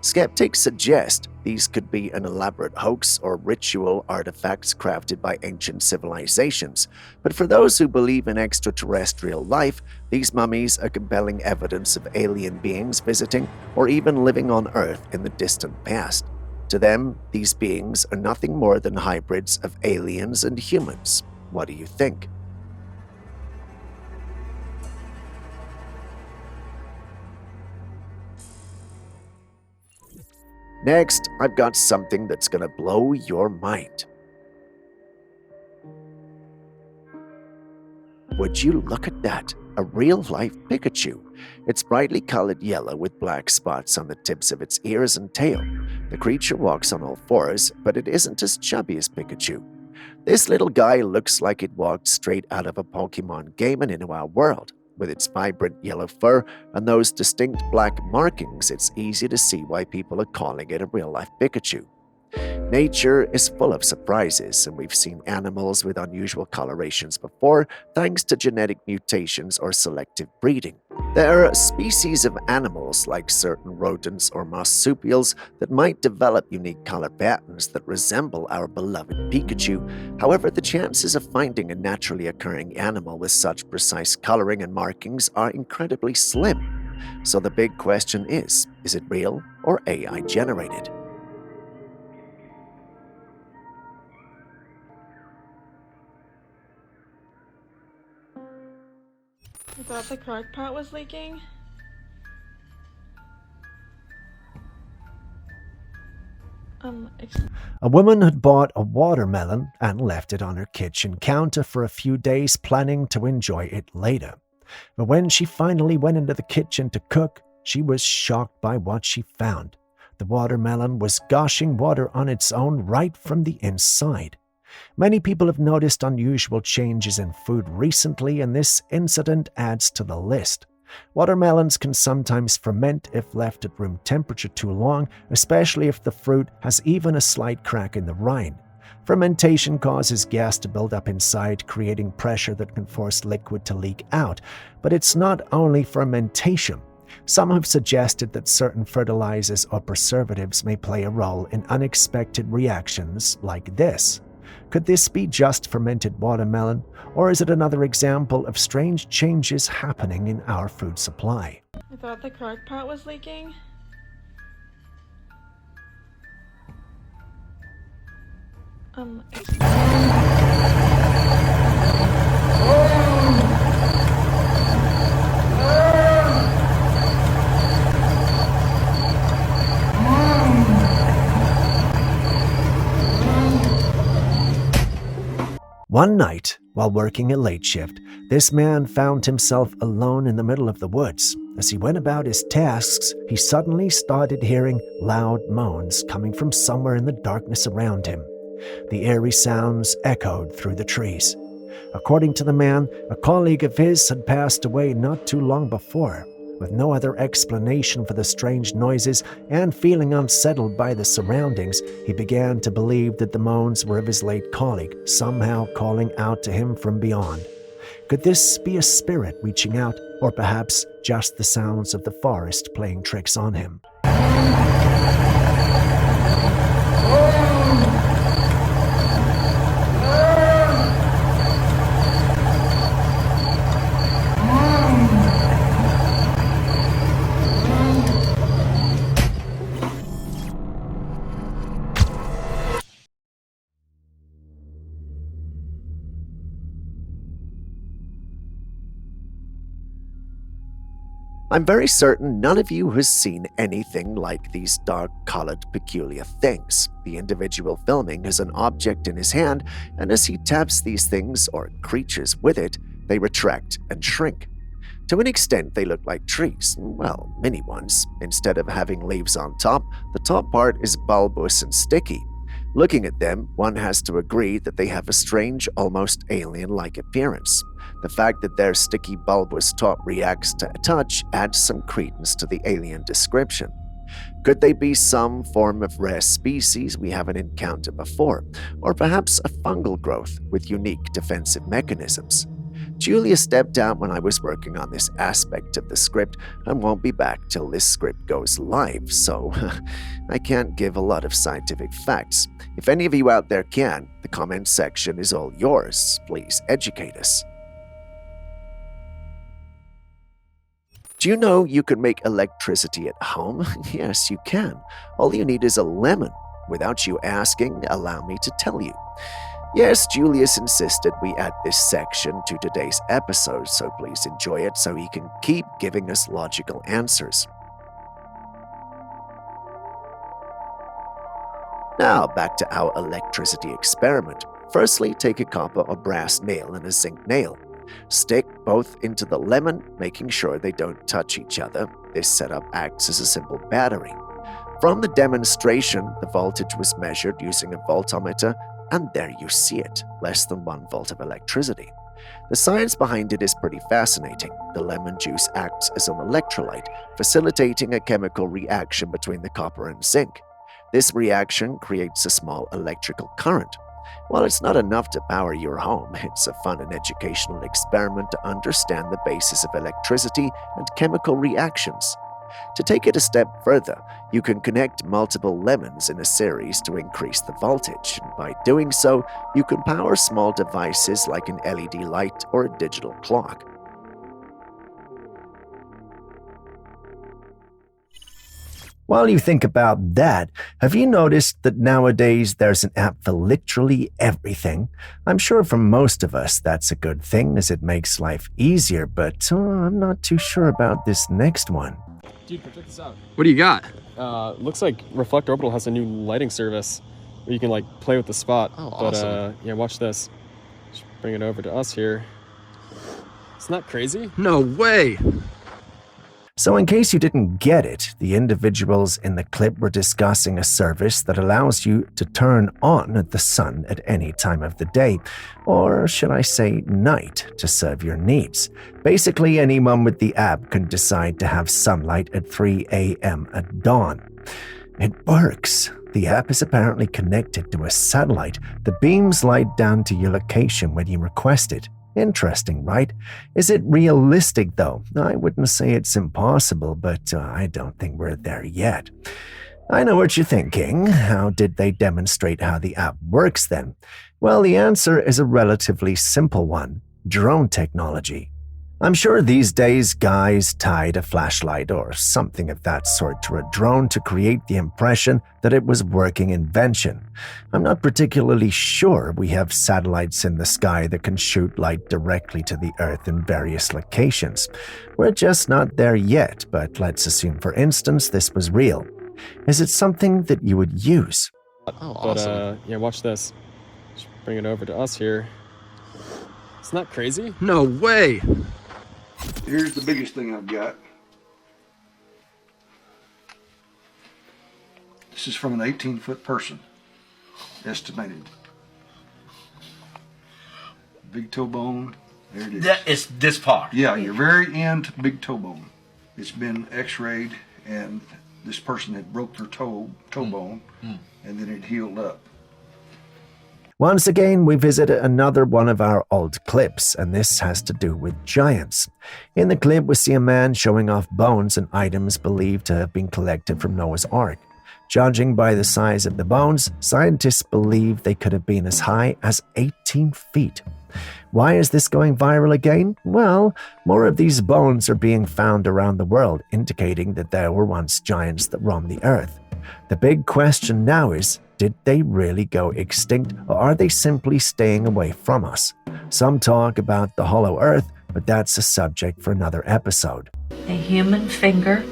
Skeptics suggest these could be an elaborate hoax or ritual artifacts crafted by ancient civilizations, but for those who believe in extraterrestrial life, these mummies are compelling evidence of alien beings visiting or even living on Earth in the distant past. To them, these beings are nothing more than hybrids of aliens and humans. What do you think? Next, I've got something that's gonna blow your mind. Would you look at that? A real-life Pikachu. It's brightly colored yellow with black spots on the tips of its ears and tail. The creature walks on all fours, but it isn't as chubby as Pikachu. This little guy looks like it walked straight out of a Pokemon game and into our world. With its vibrant yellow fur and those distinct black markings, it's easy to see why people are calling it a real-life Pikachu. Nature is full of surprises, and we've seen animals with unusual colorations before, thanks to genetic mutations or selective breeding. There are species of animals, like certain rodents or marsupials, that might develop unique color patterns that resemble our beloved Pikachu. However, the chances of finding a naturally occurring animal with such precise coloring and markings are incredibly slim. So the big question is it real or AI generated? I thought the crock pot was leaking. A woman had bought a watermelon and left it on her kitchen counter for a few days, planning to enjoy it later. But when she finally went into the kitchen to cook, she was shocked by what she found. The watermelon was gushing water on its own right from the inside. Many people have noticed unusual changes in food recently, and this incident adds to the list. Watermelons can sometimes ferment if left at room temperature too long, especially if the fruit has even a slight crack in the rind. Fermentation causes gas to build up inside, creating pressure that can force liquid to leak out. But it's not only fermentation. Some have suggested that certain fertilizers or preservatives may play a role in unexpected reactions like this. Could this be just fermented watermelon, or is it another example of strange changes happening in our food supply? I thought the crock pot was leaking. One night, while working a late shift, this man found himself alone in the middle of the woods. As he went about his tasks, he suddenly started hearing loud moans coming from somewhere in the darkness around him. The eerie sounds echoed through the trees. According to the man, a colleague of his had passed away not too long before. With no other explanation for the strange noises and feeling unsettled by the surroundings, he began to believe that the moans were of his late colleague, somehow calling out to him from beyond. Could this be a spirit reaching out, or perhaps just the sounds of the forest playing tricks on him? I'm very certain none of you has seen anything like these dark-colored peculiar things. The individual filming has an object in his hand, and as he taps these things or creatures with it, they retract and shrink. To an extent, they look like trees, well, mini ones. Instead of having leaves on top, the top part is bulbous and sticky. Looking at them, one has to agree that they have a strange, almost alien-like appearance. The fact that their sticky bulbous top reacts to touch adds some credence to the alien description. Could they be some form of rare species we haven't encountered before, or perhaps a fungal growth with unique defensive mechanisms? Julia stepped out when I was working on this aspect of the script and won't be back till this script goes live, so I can't give a lot of scientific facts. If any of you out there can, the comment section is all yours. Please educate us. Do you know you can make electricity at home? Yes, you can. All you need is a lemon. Without you asking, allow me to tell you. Yes, Julius insisted we add this section to today's episode, so please enjoy it so he can keep giving us logical answers. Now, back to our electricity experiment. Firstly, take a copper or brass nail and a zinc nail. Stick both into the lemon, making sure they don't touch each other. This setup acts as a simple battery. From the demonstration, the voltage was measured using a voltmeter, and there you see it, less than 1 volt of electricity. The science behind it is pretty fascinating. The lemon juice acts as an electrolyte, facilitating a chemical reaction between the copper and zinc. This reaction creates a small electrical current. While it's not enough to power your home, it's a fun and educational experiment to understand the basis of electricity and chemical reactions. To take it a step further, you can connect multiple lemons in a series to increase the voltage, and by doing so, you can power small devices like an LED light or a digital clock. While you think about that, have you noticed that nowadays there's an app for literally everything? I'm sure for most of us that's a good thing as it makes life easier, but I'm not too sure about this next one. Dude, check this out. What do you got? Looks like Reflect Orbital has a new lighting service where you can like play with the spot. Oh, awesome. But yeah, watch this. Just bring it over to us here. Isn't that crazy? No way! So in case you didn't get it, the individuals in the clip were discussing a service that allows you to turn on the sun at any time of the day, or should I say night, to serve your needs. Basically, anyone with the app can decide to have sunlight at 3 a.m. at dawn. It works. The app is apparently connected to a satellite that beams light down to your location when you request it. Interesting, right? Is it realistic, though? I wouldn't say it's impossible, but I don't think we're there yet. I know what you're thinking. How did they demonstrate how the app works, then? Well, the answer is a relatively simple one. Drone technology. I'm sure these days guys tied a flashlight or something of that sort to a drone to create the impression that it was working invention. I'm not particularly sure we have satellites in the sky that can shoot light directly to the Earth in various locations. We're just not there yet, but let's assume, for instance, this was real. Is it something that you would use? Oh, awesome. But yeah, watch this. Just bring it over to us here. Isn't that crazy? No way! Here's the biggest thing I've got. This is from an 18-foot person, estimated. Big toe bone, there it is. That is this part? Yeah, your very end big toe bone. It's been x-rayed, and this person had broke their toe bone, and then it healed up. Once again, we visit another one of our old clips, and this has to do with giants. In the clip, we see a man showing off bones and items believed to have been collected from Noah's Ark. Judging by the size of the bones, scientists believe they could have been as high as 18 feet. Why is this going viral again? Well, more of these bones are being found around the world, indicating that there were once giants that roamed the earth. The big question now is, did they really go extinct, or are they simply staying away from us? Some talk about the hollow earth, but that's a subject for another episode. a human finger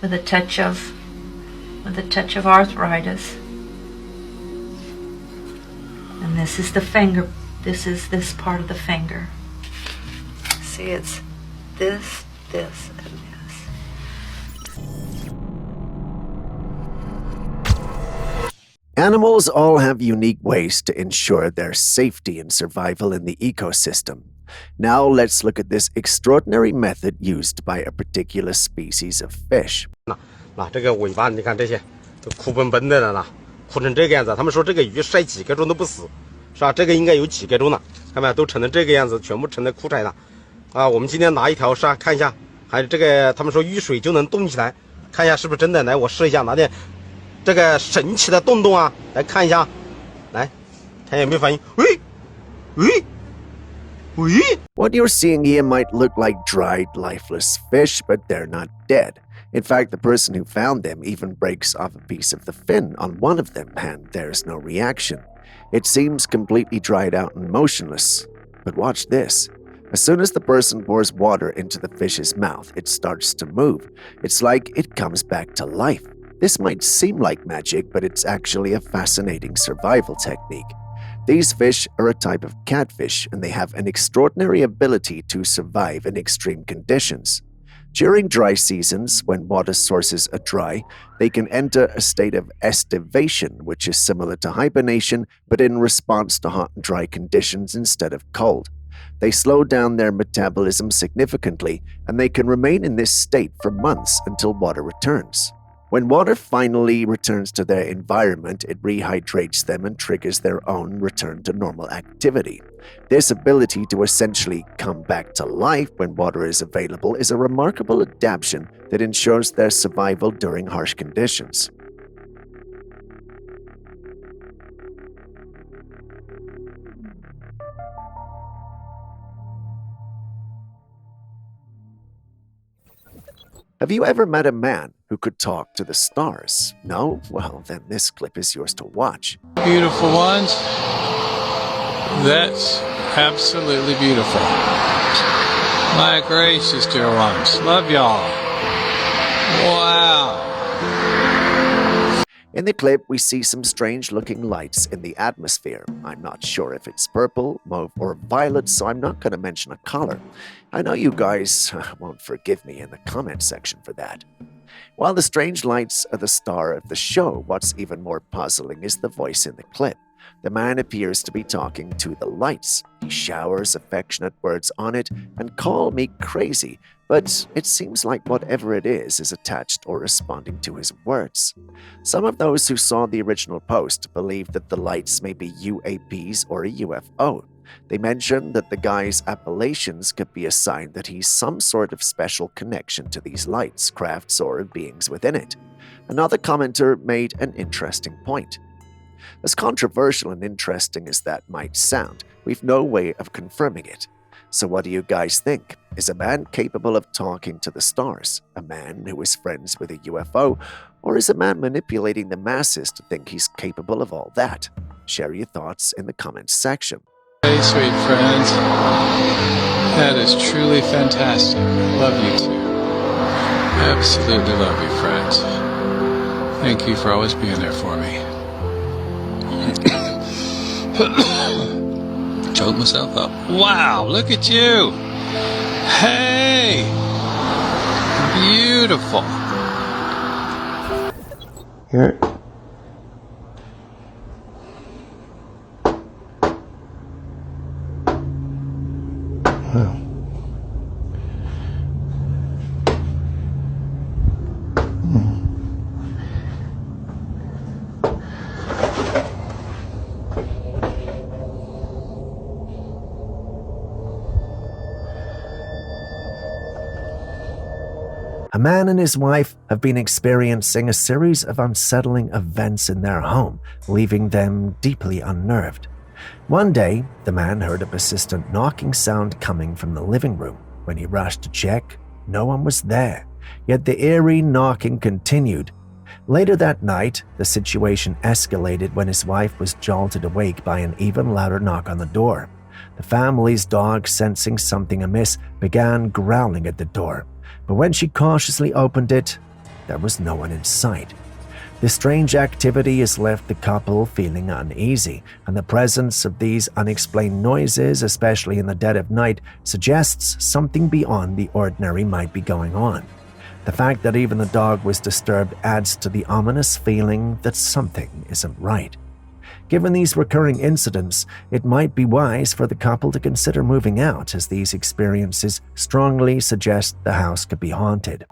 with a touch of arthritis. And this is the finger. This is this part of the finger. See, it's this, this, and this. Animals all have unique ways to ensure their safety and survival in the ecosystem. Now let's look at this extraordinary method used by a particular species of fish. 那这个尾巴你看这些都哭笨笨的了啦，哭成这个样子。他们说这个鱼晒几个钟都不死，是吧？这个应该有几个钟了，看没有？都成了这个样子，全部成了枯柴了。啊，我们今天拿一条是吧？看一下，还有这个他们说遇水就能动起来，看一下是不是真的？来，我试一下，拿点这个神奇的洞洞啊，来看一下，来看有没有反应？喂喂喂！ What you're seeing here might look like dried, lifeless fish, but they're not dead. In fact, the person who found them even breaks off a piece of the fin on one of them, and there's no reaction. It seems completely dried out and motionless. But watch this. As soon as the person pours water into the fish's mouth, it starts to move. It's like it comes back to life. This might seem like magic, but it's actually a fascinating survival technique. These fish are a type of catfish, and they have an extraordinary ability to survive in extreme conditions. During dry seasons, when water sources are dry, they can enter a state of estivation, which is similar to hibernation, but in response to hot and dry conditions instead of cold. They slow down their metabolism significantly, and they can remain in this state for months until water returns. When water finally returns to their environment, it rehydrates them and triggers their own return to normal activity. This ability to essentially come back to life when water is available is a remarkable adaptation that ensures their survival during harsh conditions. Have you ever met a man who could talk to the stars? No? Well, then this clip is yours to watch. Beautiful ones. That's absolutely beautiful. My gracious, dear ones. Love y'all. Wow. In the clip, we see some strange-looking lights in the atmosphere. I'm not sure if it's purple, mauve, or violet, so I'm not going to mention a color. I know you guys won't forgive me in the comment section for that. While the strange lights are the star of the show, what's even more puzzling is the voice in the clip. The man appears to be talking to the lights. He showers affectionate words on it and call me crazy, but it seems like whatever it is attached or responding to his words. Some of those who saw the original post believe that the lights may be UAPs or a UFO. They mention that the guy's appellations could be a sign that he's some sort of special connection to these lights, crafts, or beings within it. Another commenter made an interesting point. As controversial and interesting as that might sound, we've no way of confirming it. So what do you guys think? Is a man capable of talking to the stars? A man who is friends with a UFO? Or is a man manipulating the masses to think he's capable of all that? Share your thoughts in the comments section. Hey, sweet friends. That is truly fantastic. Love you too. Absolutely love you, friends. Thank you for always being there for me. Choked myself up. Wow, look at you. Hey. Beautiful. Here. Wow. A man and his wife have been experiencing a series of unsettling events in their home, leaving them deeply unnerved. One day, the man heard a persistent knocking sound coming from the living room. When he rushed to check, no one was there, yet the eerie knocking continued. Later that night, the situation escalated when his wife was jolted awake by an even louder knock on the door. The family's dog, sensing something amiss, began growling at the door. But when she cautiously opened it, there was no one in sight. The strange activity has left the couple feeling uneasy, and the presence of these unexplained noises, especially in the dead of night, suggests something beyond the ordinary might be going on. The fact that even the dog was disturbed adds to the ominous feeling that something isn't right. Given these recurring incidents, it might be wise for the couple to consider moving out, as these experiences strongly suggest the house could be haunted.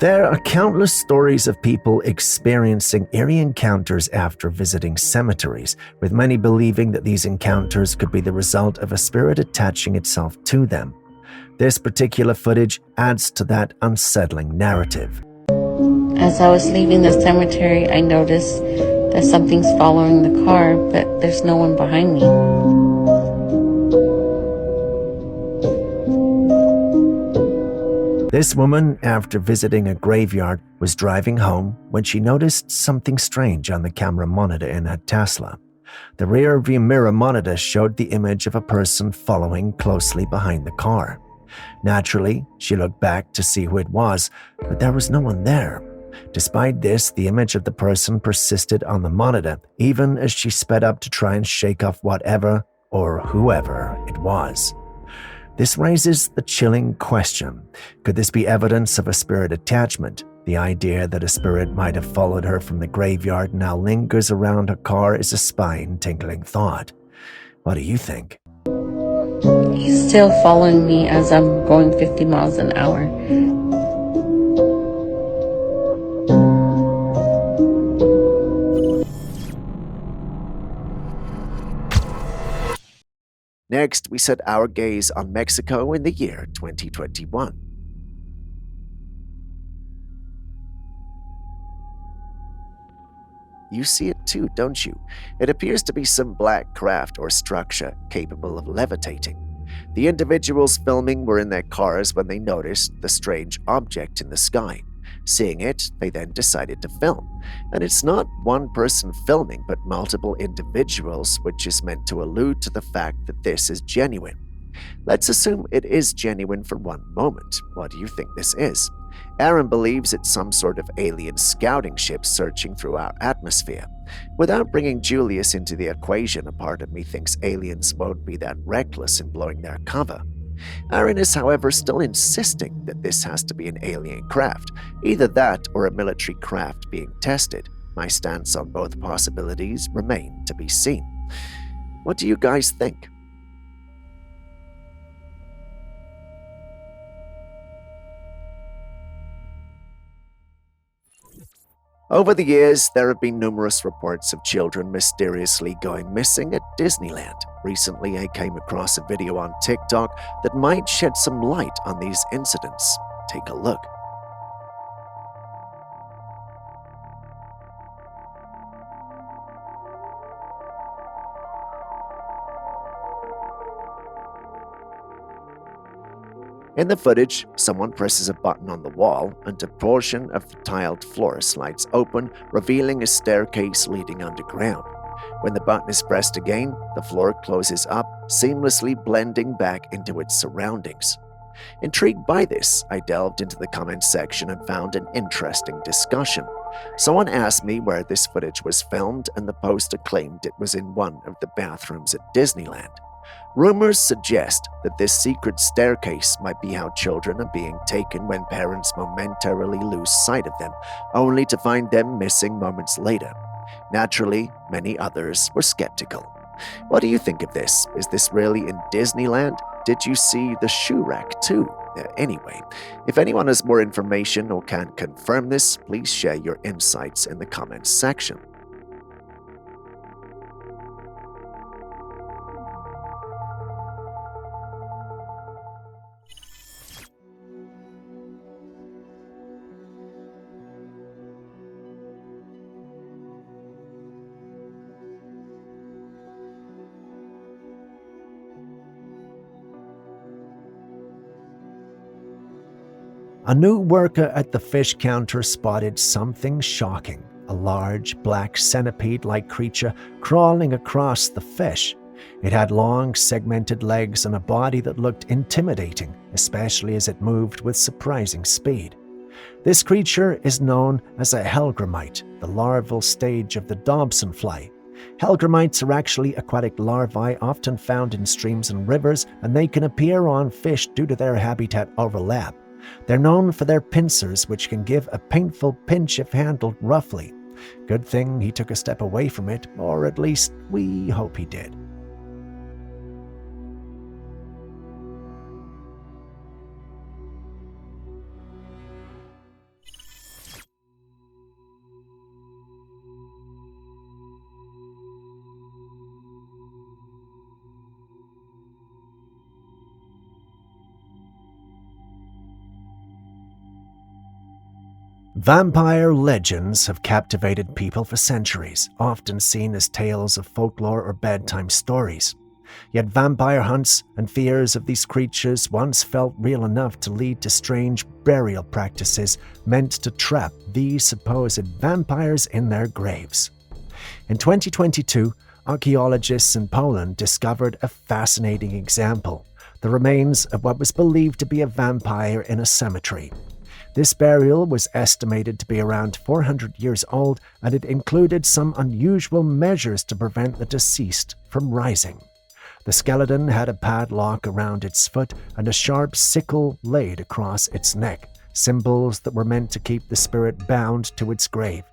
There are countless stories of people experiencing eerie encounters after visiting cemeteries, with many believing that these encounters could be the result of a spirit attaching itself to them. This particular footage adds to that unsettling narrative. As I was leaving the cemetery, I noticed that something's following the car, but there's no one behind me. This woman, after visiting a graveyard, was driving home when she noticed something strange on the camera monitor in her Tesla. The rear-view mirror monitor showed the image of a person following closely behind the car. Naturally, she looked back to see who it was, but there was no one there. Despite this, the image of the person persisted on the monitor, even as she sped up to try and shake off whatever or whoever it was. This raises the chilling question: could this be evidence of a spirit attachment? The idea that a spirit might have followed her from the graveyard and now lingers around her car is a spine-tingling thought. What do you think? He's still following me as I'm going 50 miles an hour. Next, we set our gaze on Mexico in the year 2021. You see it too, don't you? It appears to be some black craft or structure capable of levitating. The individuals filming were in their cars when they noticed the strange object in the sky. Seeing it, they then decided to film. And it's not one person filming, but multiple individuals, which is meant to allude to the fact that this is genuine. Let's assume it is genuine for one moment. What do you think this is? Aaron believes it's some sort of alien scouting ship searching through our atmosphere. Without bringing Julius into the equation, a part of me thinks aliens won't be that reckless in blowing their cover. Aaron is, however, still insisting that this has to be an alien craft, either that or a military craft being tested. My stance on both possibilities remain to be seen. What do you guys think? Over the years, there have been numerous reports of children mysteriously going missing at Disneyland. Recently, I came across a video on TikTok that might shed some light on these incidents. Take a look. In the footage, someone presses a button on the wall and a portion of the tiled floor slides open, revealing a staircase leading underground. When the button is pressed again, the floor closes up, seamlessly blending back into its surroundings. Intrigued by this, I delved into the comments section and found an interesting discussion. Someone asked me where this footage was filmed, and the poster claimed it was in one of the bathrooms at Disneyland. Rumors suggest that this secret staircase might be how children are being taken when parents momentarily lose sight of them, only to find them missing moments later. Naturally, many others were skeptical. What do you think of this? Is this really in Disneyland? Did you see the shoe rack too? Anyway, if anyone has more information or can confirm this, please share your insights in the comments section. A new worker at the fish counter spotted something shocking, a large black centipede-like creature crawling across the fish. It had long, segmented legs and a body that looked intimidating, especially as it moved with surprising speed. This creature is known as a hellgrammite, the larval stage of the Dobson fly. Hellgrammites are actually aquatic larvae often found in streams and rivers, and they can appear on fish due to their habitat overlap. They're known for their pincers, which can give a painful pinch if handled roughly. Good thing he took a step away from it, or at least we hope he did. Vampire legends have captivated people for centuries, often seen as tales of folklore or bedtime stories. Yet vampire hunts and fears of these creatures once felt real enough to lead to strange burial practices meant to trap these supposed vampires in their graves. In 2022, archaeologists in Poland discovered a fascinating example, the remains of what was believed to be a vampire in a cemetery. This burial was estimated to be around 400 years old, and it included some unusual measures to prevent the deceased from rising. The skeleton had a padlock around its foot and a sharp sickle laid across its neck, symbols that were meant to keep the spirit bound to its grave.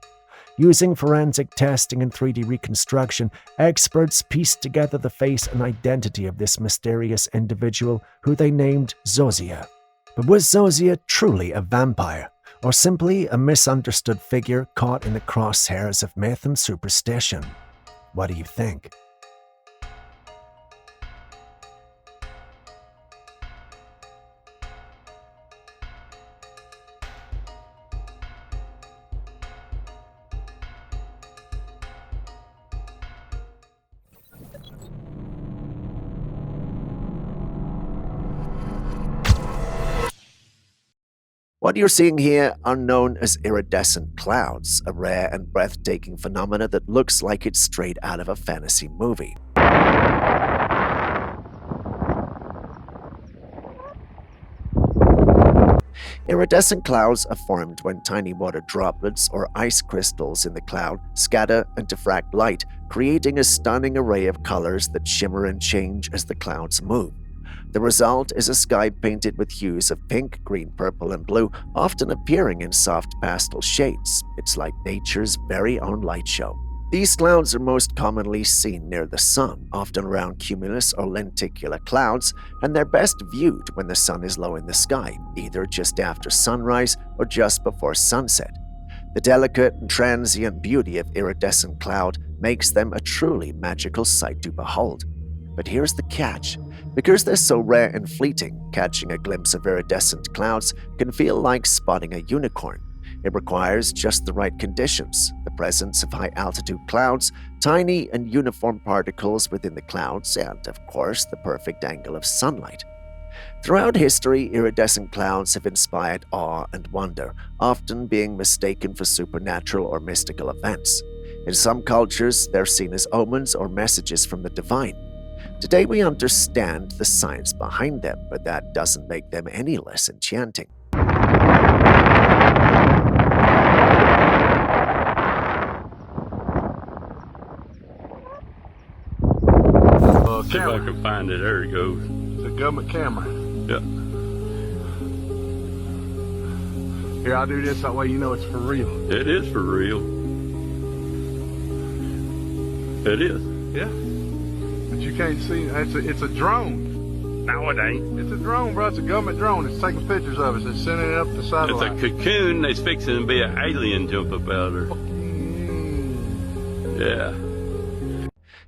Using forensic testing and 3D reconstruction, experts pieced together the face and identity of this mysterious individual, who they named Zozia. But was Zozia truly a vampire, or simply a misunderstood figure caught in the crosshairs of myth and superstition? What do you think? What you're seeing here are known as iridescent clouds, a rare and breathtaking phenomena that looks like it's straight out of a fantasy movie. Iridescent clouds are formed when tiny water droplets or ice crystals in the cloud scatter and diffract light, creating a stunning array of colors that shimmer and change as the clouds move. The result is a sky painted with hues of pink, green, purple, and blue, often appearing in soft pastel shades. It's like nature's very own light show. These clouds are most commonly seen near the sun, often around cumulus or lenticular clouds, and they're best viewed when the sun is low in the sky, either just after sunrise or just before sunset. The delicate and transient beauty of iridescent cloud makes them a truly magical sight to behold. But here's the catch. Because they're so rare and fleeting, catching a glimpse of iridescent clouds can feel like spotting a unicorn. It requires just the right conditions, the presence of high-altitude clouds, tiny and uniform particles within the clouds, and, of course, the perfect angle of sunlight. Throughout history, iridescent clouds have inspired awe and wonder, often being mistaken for supernatural or mystical events. In some cultures, they're seen as omens or messages from the divine. Today we understand the science behind them, but that doesn't make them any less enchanting. See if I can find it. There it goes. It's a government camera. Yeah. Here, I'll do this, that way you know it's for real. It is for real. It is. Yeah. But you can't see, it's a drone. No, it ain't. It's a drone, bro. It's a government drone. It's taking pictures of us. It's sending it up the satellite. It's a cocoon. They's fixing to be an alien jump up out there. Yeah.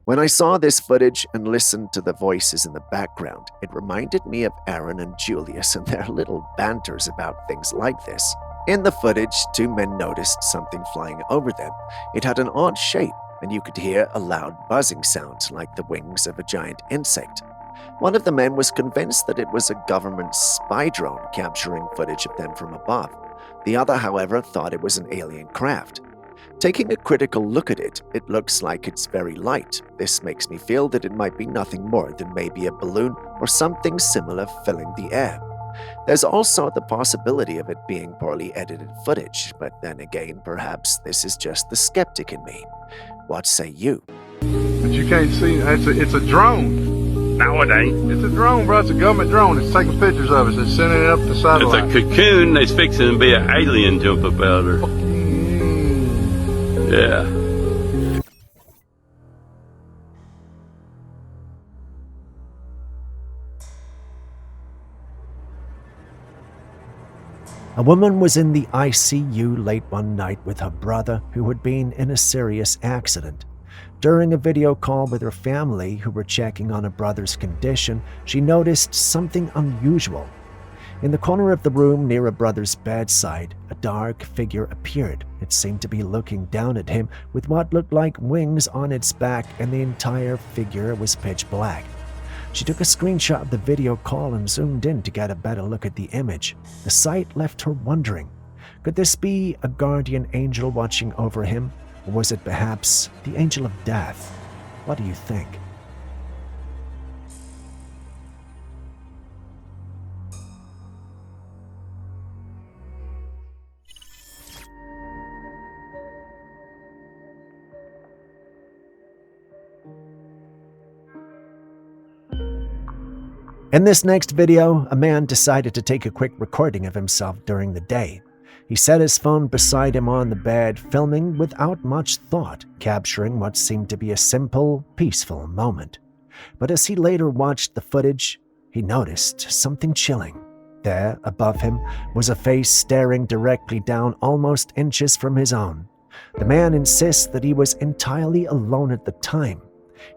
When I saw this footage and listened to the voices in the background, it reminded me of Aaron and Julius and their little banters about things like this. In the footage, two men noticed something flying over them. It had an odd shape, and you could hear a loud buzzing sound like the wings of a giant insect. One of the men was convinced that it was a government spy drone capturing footage of them from above. The other, however, thought it was an alien craft. Taking a critical look at it, it looks like it's very light. This makes me feel that it might be nothing more than maybe a balloon or something similar filling the air. There's also the possibility of it being poorly edited footage, but then again, perhaps this is just the skeptic in me. What say you? But you can't see. It's a drone. No, it ain't. It's a drone, bro. It's a government drone. It's taking pictures of us. It's sending it up the satellite. It's a cocoon. They's fixing to be an alien jump up out of there. Yeah. A woman was in the ICU late one night with her brother who had been in a serious accident. During a video call with her family who were checking on her brother's condition, she noticed something unusual. In the corner of the room near her brother's bedside, a dark figure appeared. It seemed to be looking down at him with what looked like wings on its back, and the entire figure was pitch black. She took a screenshot of the video call and zoomed in to get a better look at the image. The sight left her wondering, could this be a guardian angel watching over him? Or was it perhaps the angel of death? What do you think? In this next video, a man decided to take a quick recording of himself during the day. He set his phone beside him on the bed, filming without much thought, capturing what seemed to be a simple, peaceful moment. But as he later watched the footage, he noticed something chilling. There, above him, was a face staring directly down almost inches from his own. The man insists that he was entirely alone at the time.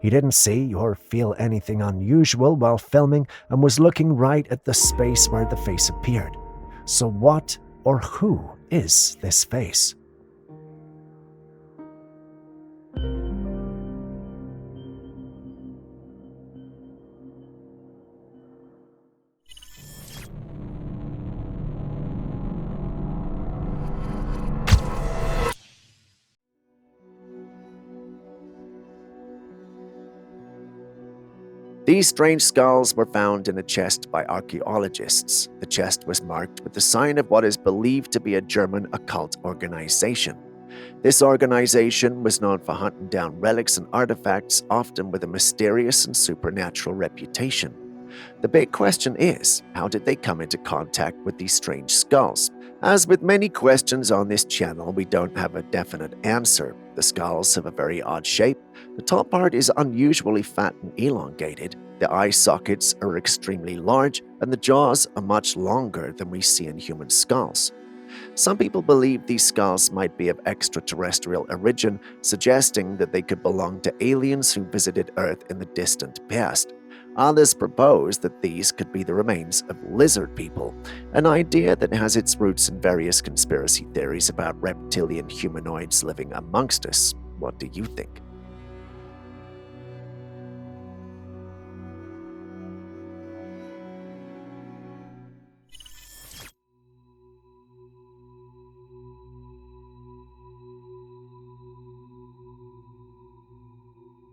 He didn't see or feel anything unusual while filming and was looking right at the space where the face appeared. So what or who is this face? These strange skulls were found in a chest by archaeologists. The chest was marked with the sign of what is believed to be a German occult organization. This organization was known for hunting down relics and artifacts, often with a mysterious and supernatural reputation. The big question is, how did they come into contact with these strange skulls? As with many questions on this channel, we don't have a definite answer. The skulls have a very odd shape. The top part is unusually fat and elongated. The eye sockets are extremely large, and the jaws are much longer than we see in human skulls. Some people believe these skulls might be of extraterrestrial origin, suggesting that they could belong to aliens who visited Earth in the distant past. Others propose that these could be the remains of lizard people, an idea that has its roots in various conspiracy theories about reptilian humanoids living amongst us. What do you think?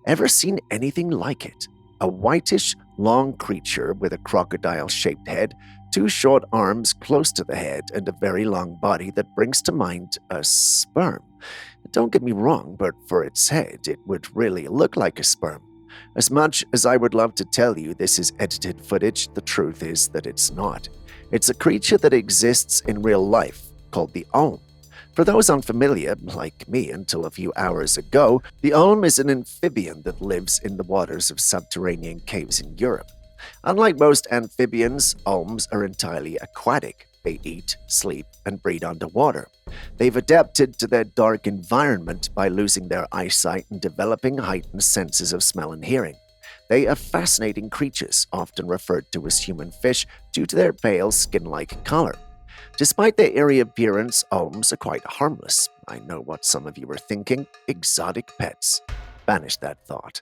Ever seen anything like it? A whitish, long creature with a crocodile-shaped head, two short arms close to the head, and a very long body that brings to mind a sperm. Don't get me wrong, but for its head, it would really look like a sperm. As much as I would love to tell you this is edited footage, the truth is that it's not. It's a creature that exists in real life, called the Olm. For those unfamiliar, like me until a few hours ago, the Olm is an amphibian that lives in the waters of subterranean caves in Europe. Unlike most amphibians, Olms are entirely aquatic. They eat, sleep, and breed underwater. They've adapted to their dark environment by losing their eyesight and developing heightened senses of smell and hearing. They are fascinating creatures, often referred to as human fish due to their pale skin-like color. Despite their eerie appearance, Olms are quite harmless. I know what some of you are thinking: exotic pets. Banish that thought.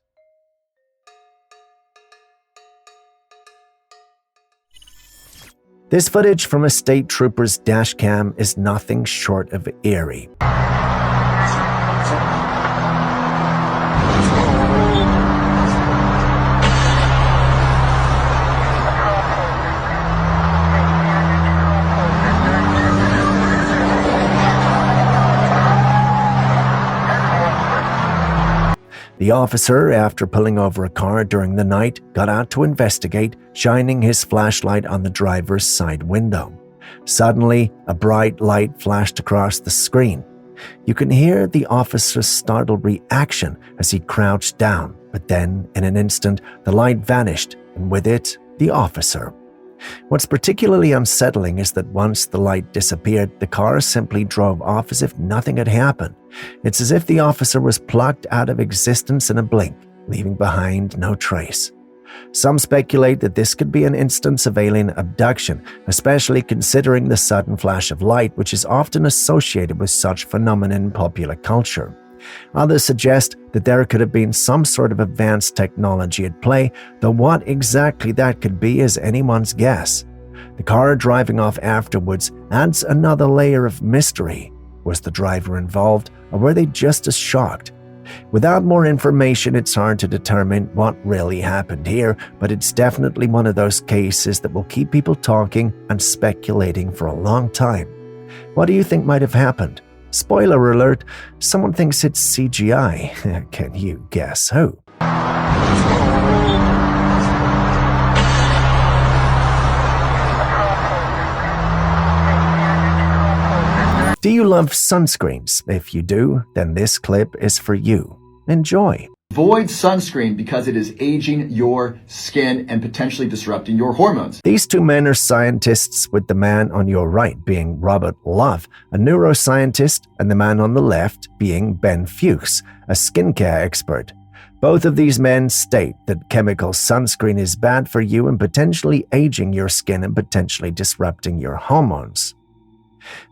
This footage from a state trooper's dash cam is nothing short of eerie. The officer, after pulling over a car during the night, got out to investigate, shining his flashlight on the driver's side window. Suddenly, a bright light flashed across the screen. You can hear the officer's startled reaction as he crouched down, but then, in an instant, the light vanished, and with it, the officer. What's particularly unsettling is that once the light disappeared, the car simply drove off as if nothing had happened. It's as if the officer was plucked out of existence in a blink, leaving behind no trace. Some speculate that this could be an instance of alien abduction, especially considering the sudden flash of light which is often associated with such phenomena in popular culture. Others suggest that there could have been some sort of advanced technology at play, though what exactly that could be is anyone's guess. The car driving off afterwards adds another layer of mystery. Was the driver involved, or were they just as shocked? Without more information, it's hard to determine what really happened here, but it's definitely one of those cases that will keep people talking and speculating for a long time. What do you think might have happened? Spoiler alert, someone thinks it's CGI. Can you guess who? Do you love sunscreens? If you do, then this clip is for you. Enjoy. Avoid sunscreen because it is aging your skin and potentially disrupting your hormones. These two men are scientists, with the man on your right being Robert Love, a neuroscientist, and the man on the left being Ben Fuchs, a skincare expert. Both of these men state that chemical sunscreen is bad for you and potentially aging your skin and potentially disrupting your hormones.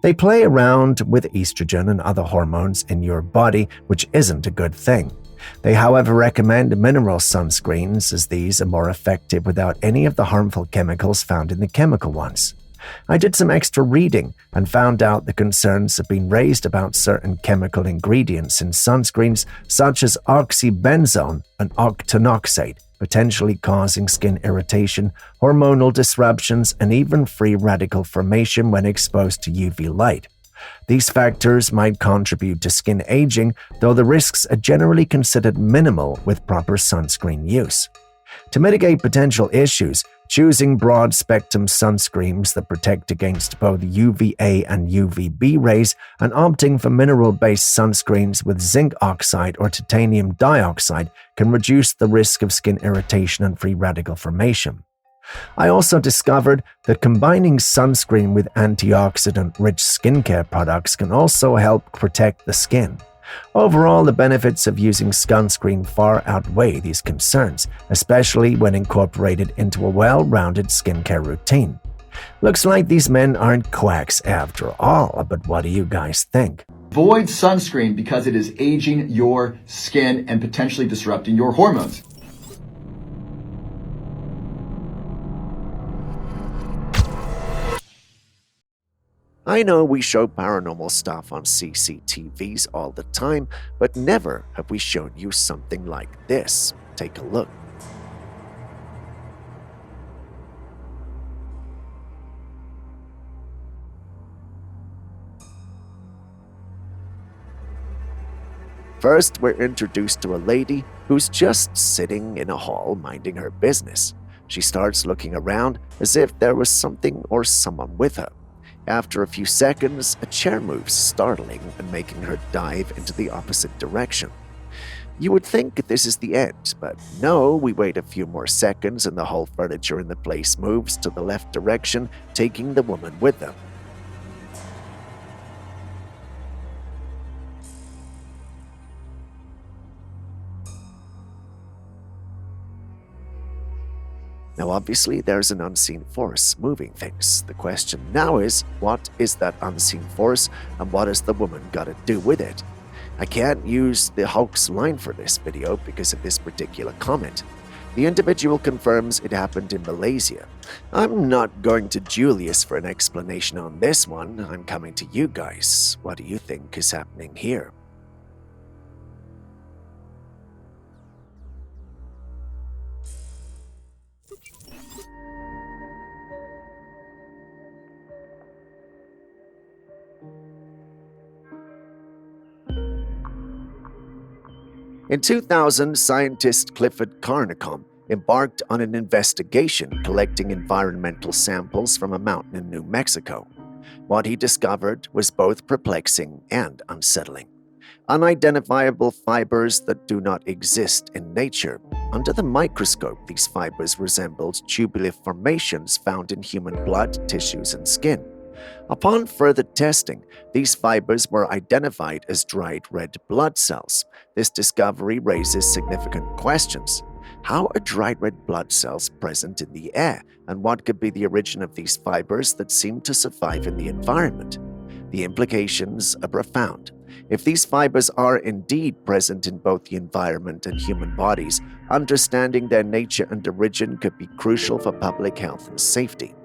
They play around with estrogen and other hormones in your body, which isn't a good thing. They, however, recommend mineral sunscreens, as these are more effective without any of the harmful chemicals found in the chemical ones. I did some extra reading and found out the concerns have been raised about certain chemical ingredients in sunscreens, such as oxybenzone and octinoxate, potentially causing skin irritation, hormonal disruptions, and even free radical formation when exposed to UV light. These factors might contribute to skin aging, though the risks are generally considered minimal with proper sunscreen use. To mitigate potential issues, choosing broad-spectrum sunscreens that protect against both UVA and UVB rays and opting for mineral-based sunscreens with zinc oxide or titanium dioxide can reduce the risk of skin irritation and free radical formation. I also discovered that combining sunscreen with antioxidant-rich skincare products can also help protect the skin. Overall, the benefits of using sunscreen far outweigh these concerns, especially when incorporated into a well-rounded skincare routine. Looks like these men aren't quacks after all, but what do you guys think? Avoid sunscreen because it is aging your skin and potentially disrupting your hormones. I know we show paranormal stuff on CCTVs all the time, but never have we shown you something like this. Take a look. First, we're introduced to a lady who's just sitting in a hall minding her business. She starts looking around as if there was something or someone with her. After a few seconds, a chair moves, startling and making her dive into the opposite direction. You would think this is the end, but no, we wait a few more seconds and the whole furniture in the place moves to the left direction, taking the woman with them. Now, obviously, there's an unseen force moving things. The question now is, what is that unseen force, and what has the woman got to do with it? I can't use the hoax line for this video because of this particular comment. The individual confirms it happened in Malaysia. I'm not going to Julius for an explanation on this one. I'm coming to you guys. What do you think is happening here? In 2000, scientist Clifford Carnicom embarked on an investigation collecting environmental samples from a mountain in New Mexico. What he discovered was both perplexing and unsettling. Unidentifiable fibers that do not exist in nature. Under the microscope, these fibers resembled tubular formations found in human blood, tissues, and skin. Upon further testing, these fibers were identified as dried red blood cells. This discovery raises significant questions. How are dried red blood cells present in the air, and what could be the origin of these fibers that seem to survive in the environment? The implications are profound. If these fibers are indeed present in both the environment and human bodies, understanding their nature and origin could be crucial for public health and safety.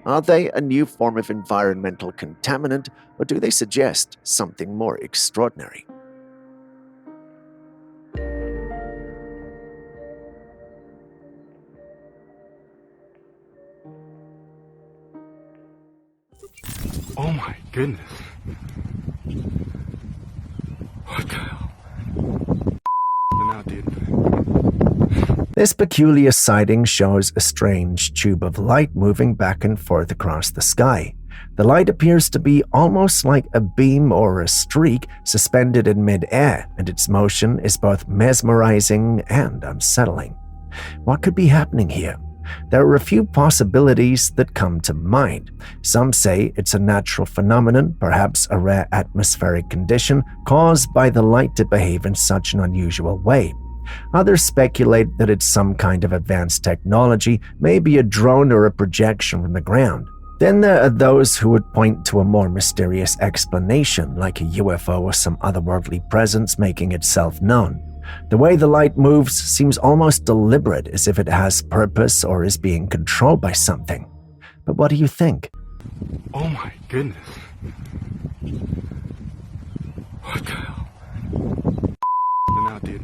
Are they a new form of environmental contaminant, or do they suggest something more extraordinary? Oh my goodness. What the hell? Now, dude. This peculiar sighting shows a strange tube of light moving back and forth across the sky. The light appears to be almost like a beam or a streak suspended in mid-air, and its motion is both mesmerizing and unsettling. What could be happening here? There are a few possibilities that come to mind. Some say it's a natural phenomenon, perhaps a rare atmospheric condition caused by the light to behave in such an unusual way. Others speculate that it's some kind of advanced technology, maybe a drone or a projection from the ground. Then there are those who would point to a more mysterious explanation, like a UFO or some otherworldly presence making itself known. The way the light moves seems almost deliberate, as if it has purpose or is being controlled by something. But what do you think? Oh my goodness. What the hell? Now, dude.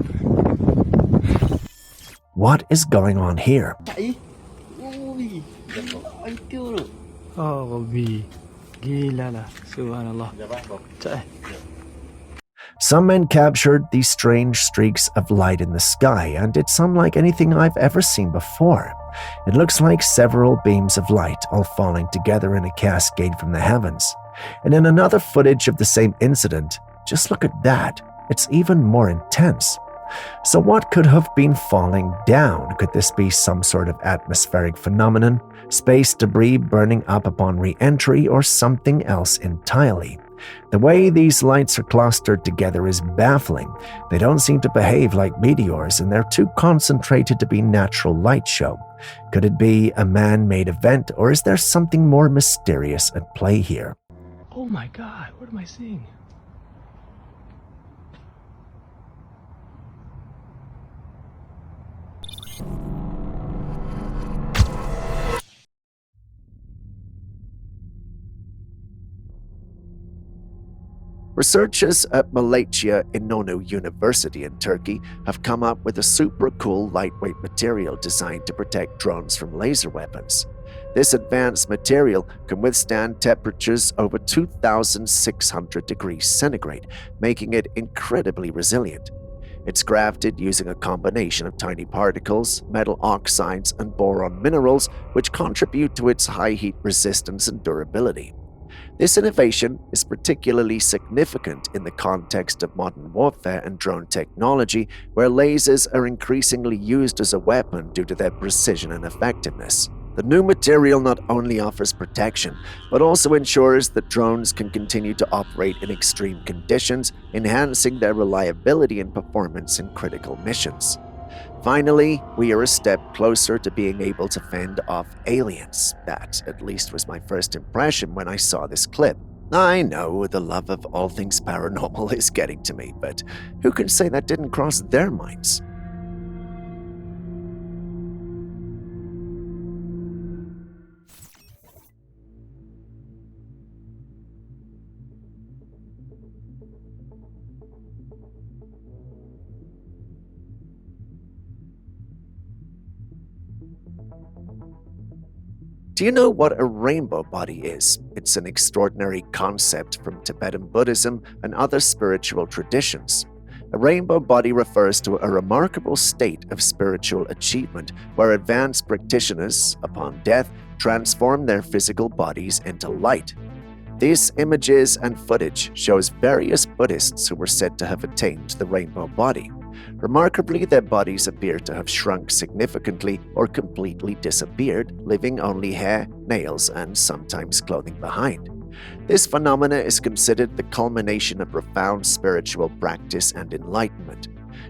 What is going on here? Oh, Rabbi. Gila lah. Subhanallah. Some men captured these strange streaks of light in the sky, and it's unlike anything I've ever seen before. It looks like several beams of light all falling together in a cascade from the heavens. And in another footage of the same incident, just look at that. It's even more intense. So what could have been falling down? Could this be some sort of atmospheric phenomenon, space debris burning up upon re-entry, or something else entirely? The way these lights are clustered together is baffling. They don't seem to behave like meteors, and they're too concentrated to be natural light show. Could it be a man-made event, or is there something more mysterious at play here? Oh my God, what am I seeing? Researchers at Malaysia Inonu University in Turkey have come up with a super cool lightweight material designed to protect drones from laser weapons. This advanced material can withstand temperatures over 2,600 degrees centigrade, making it incredibly resilient. It's crafted using a combination of tiny particles, metal oxides, and boron minerals, which contribute to its high heat resistance and durability. This innovation is particularly significant in the context of modern warfare and drone technology, where lasers are increasingly used as a weapon due to their precision and effectiveness. The new material not only offers protection, but also ensures that drones can continue to operate in extreme conditions, enhancing their reliability and performance in critical missions. Finally, we are a step closer to being able to fend off aliens. That, at least, was my first impression when I saw this clip. I know the love of all things paranormal is getting to me, but who can say that didn't cross their minds? Do you know what a rainbow body is? It's an extraordinary concept from Tibetan Buddhism and other spiritual traditions. A rainbow body refers to a remarkable state of spiritual achievement where advanced practitioners, upon death, transform their physical bodies into light. These images and footage shows various Buddhists who were said to have attained the rainbow body. Remarkably, their bodies appear to have shrunk significantly or completely disappeared, leaving only hair, nails, and sometimes clothing behind. This phenomena is considered the culmination of profound spiritual practice and enlightenment.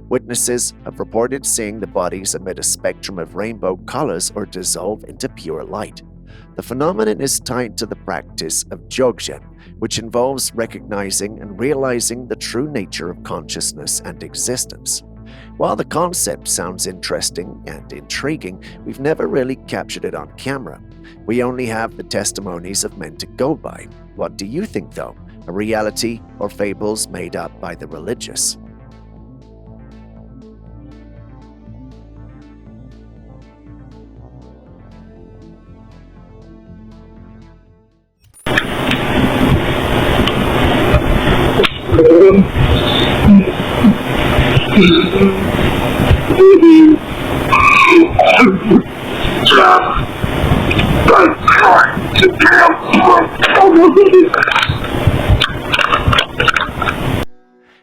Witnesses have reported seeing the bodies emit a spectrum of rainbow colors or dissolve into pure light. The phenomenon is tied to the practice of Dzogchen, which involves recognizing and realizing the true nature of consciousness and existence. While the concept sounds interesting and intriguing, we've never really captured it on camera. We only have the testimonies of men to go by. What do you think, though? A reality or fables made up by the religious?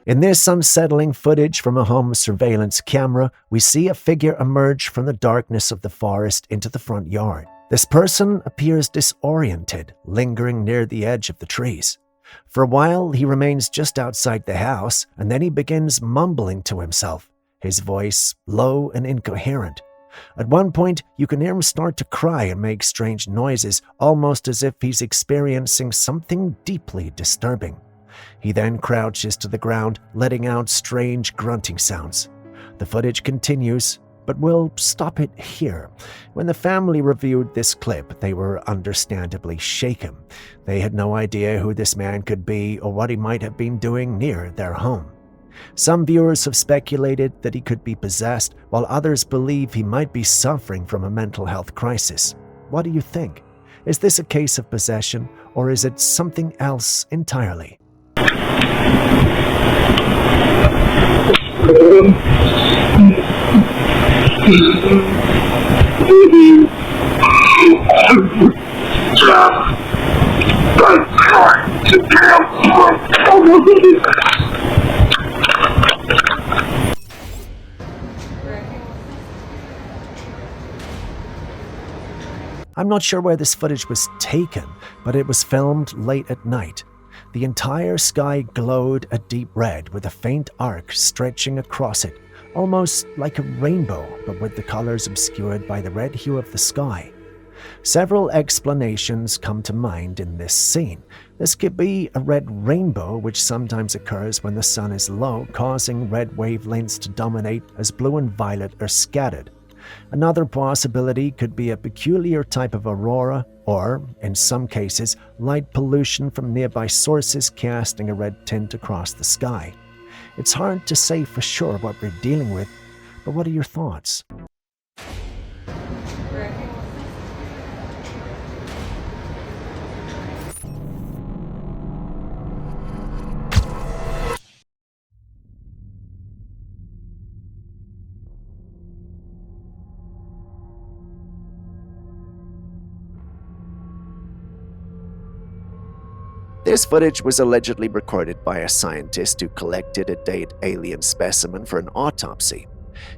In this unsettling footage from a home surveillance camera, we see a figure emerge from the darkness of the forest into the front yard. This person appears disoriented, lingering near the edge of the trees. For a while, he remains just outside the house, and then he begins mumbling to himself, his voice low and incoherent. At one point, you can hear him start to cry and make strange noises, almost as if he's experiencing something deeply disturbing. He then crouches to the ground, letting out strange grunting sounds. The footage continues, but we'll stop it here. When the family reviewed this clip, they were understandably shaken. They had no idea who this man could be or what he might have been doing near their home. Some viewers have speculated that he could be possessed, while others believe he might be suffering from a mental health crisis. What do you think? Is this a case of possession, or is it something else entirely? I'm not sure where this footage was taken, but it was filmed late at night. The entire sky glowed a deep red with a faint arc stretching across it, almost like a rainbow, but with the colors obscured by the red hue of the sky. Several explanations come to mind in this scene. This could be a red rainbow, which sometimes occurs when the sun is low, causing red wavelengths to dominate as blue and violet are scattered. Another possibility could be a peculiar type of aurora, or, in some cases, light pollution from nearby sources casting a red tint across the sky. It's hard to say for sure what we're dealing with, but what are your thoughts? This footage was allegedly recorded by a scientist who collected a dead alien specimen for an autopsy.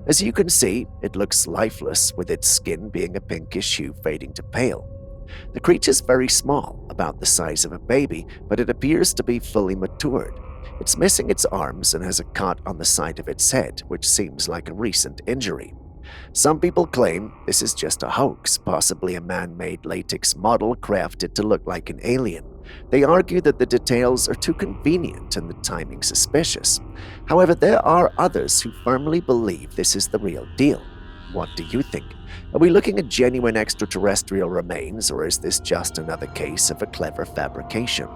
As you can see, it looks lifeless, with its skin being a pinkish hue fading to pale. The creature's very small, about the size of a baby, but it appears to be fully matured. It's missing its arms and has a cut on the side of its head, which seems like a recent injury. Some people claim this is just a hoax, possibly a man-made latex model crafted to look like an alien. They argue that the details are too convenient and the timing suspicious. However, there are others who firmly believe this is the real deal. What do you think? Are we looking at genuine extraterrestrial remains, or is this just another case of a clever fabrication?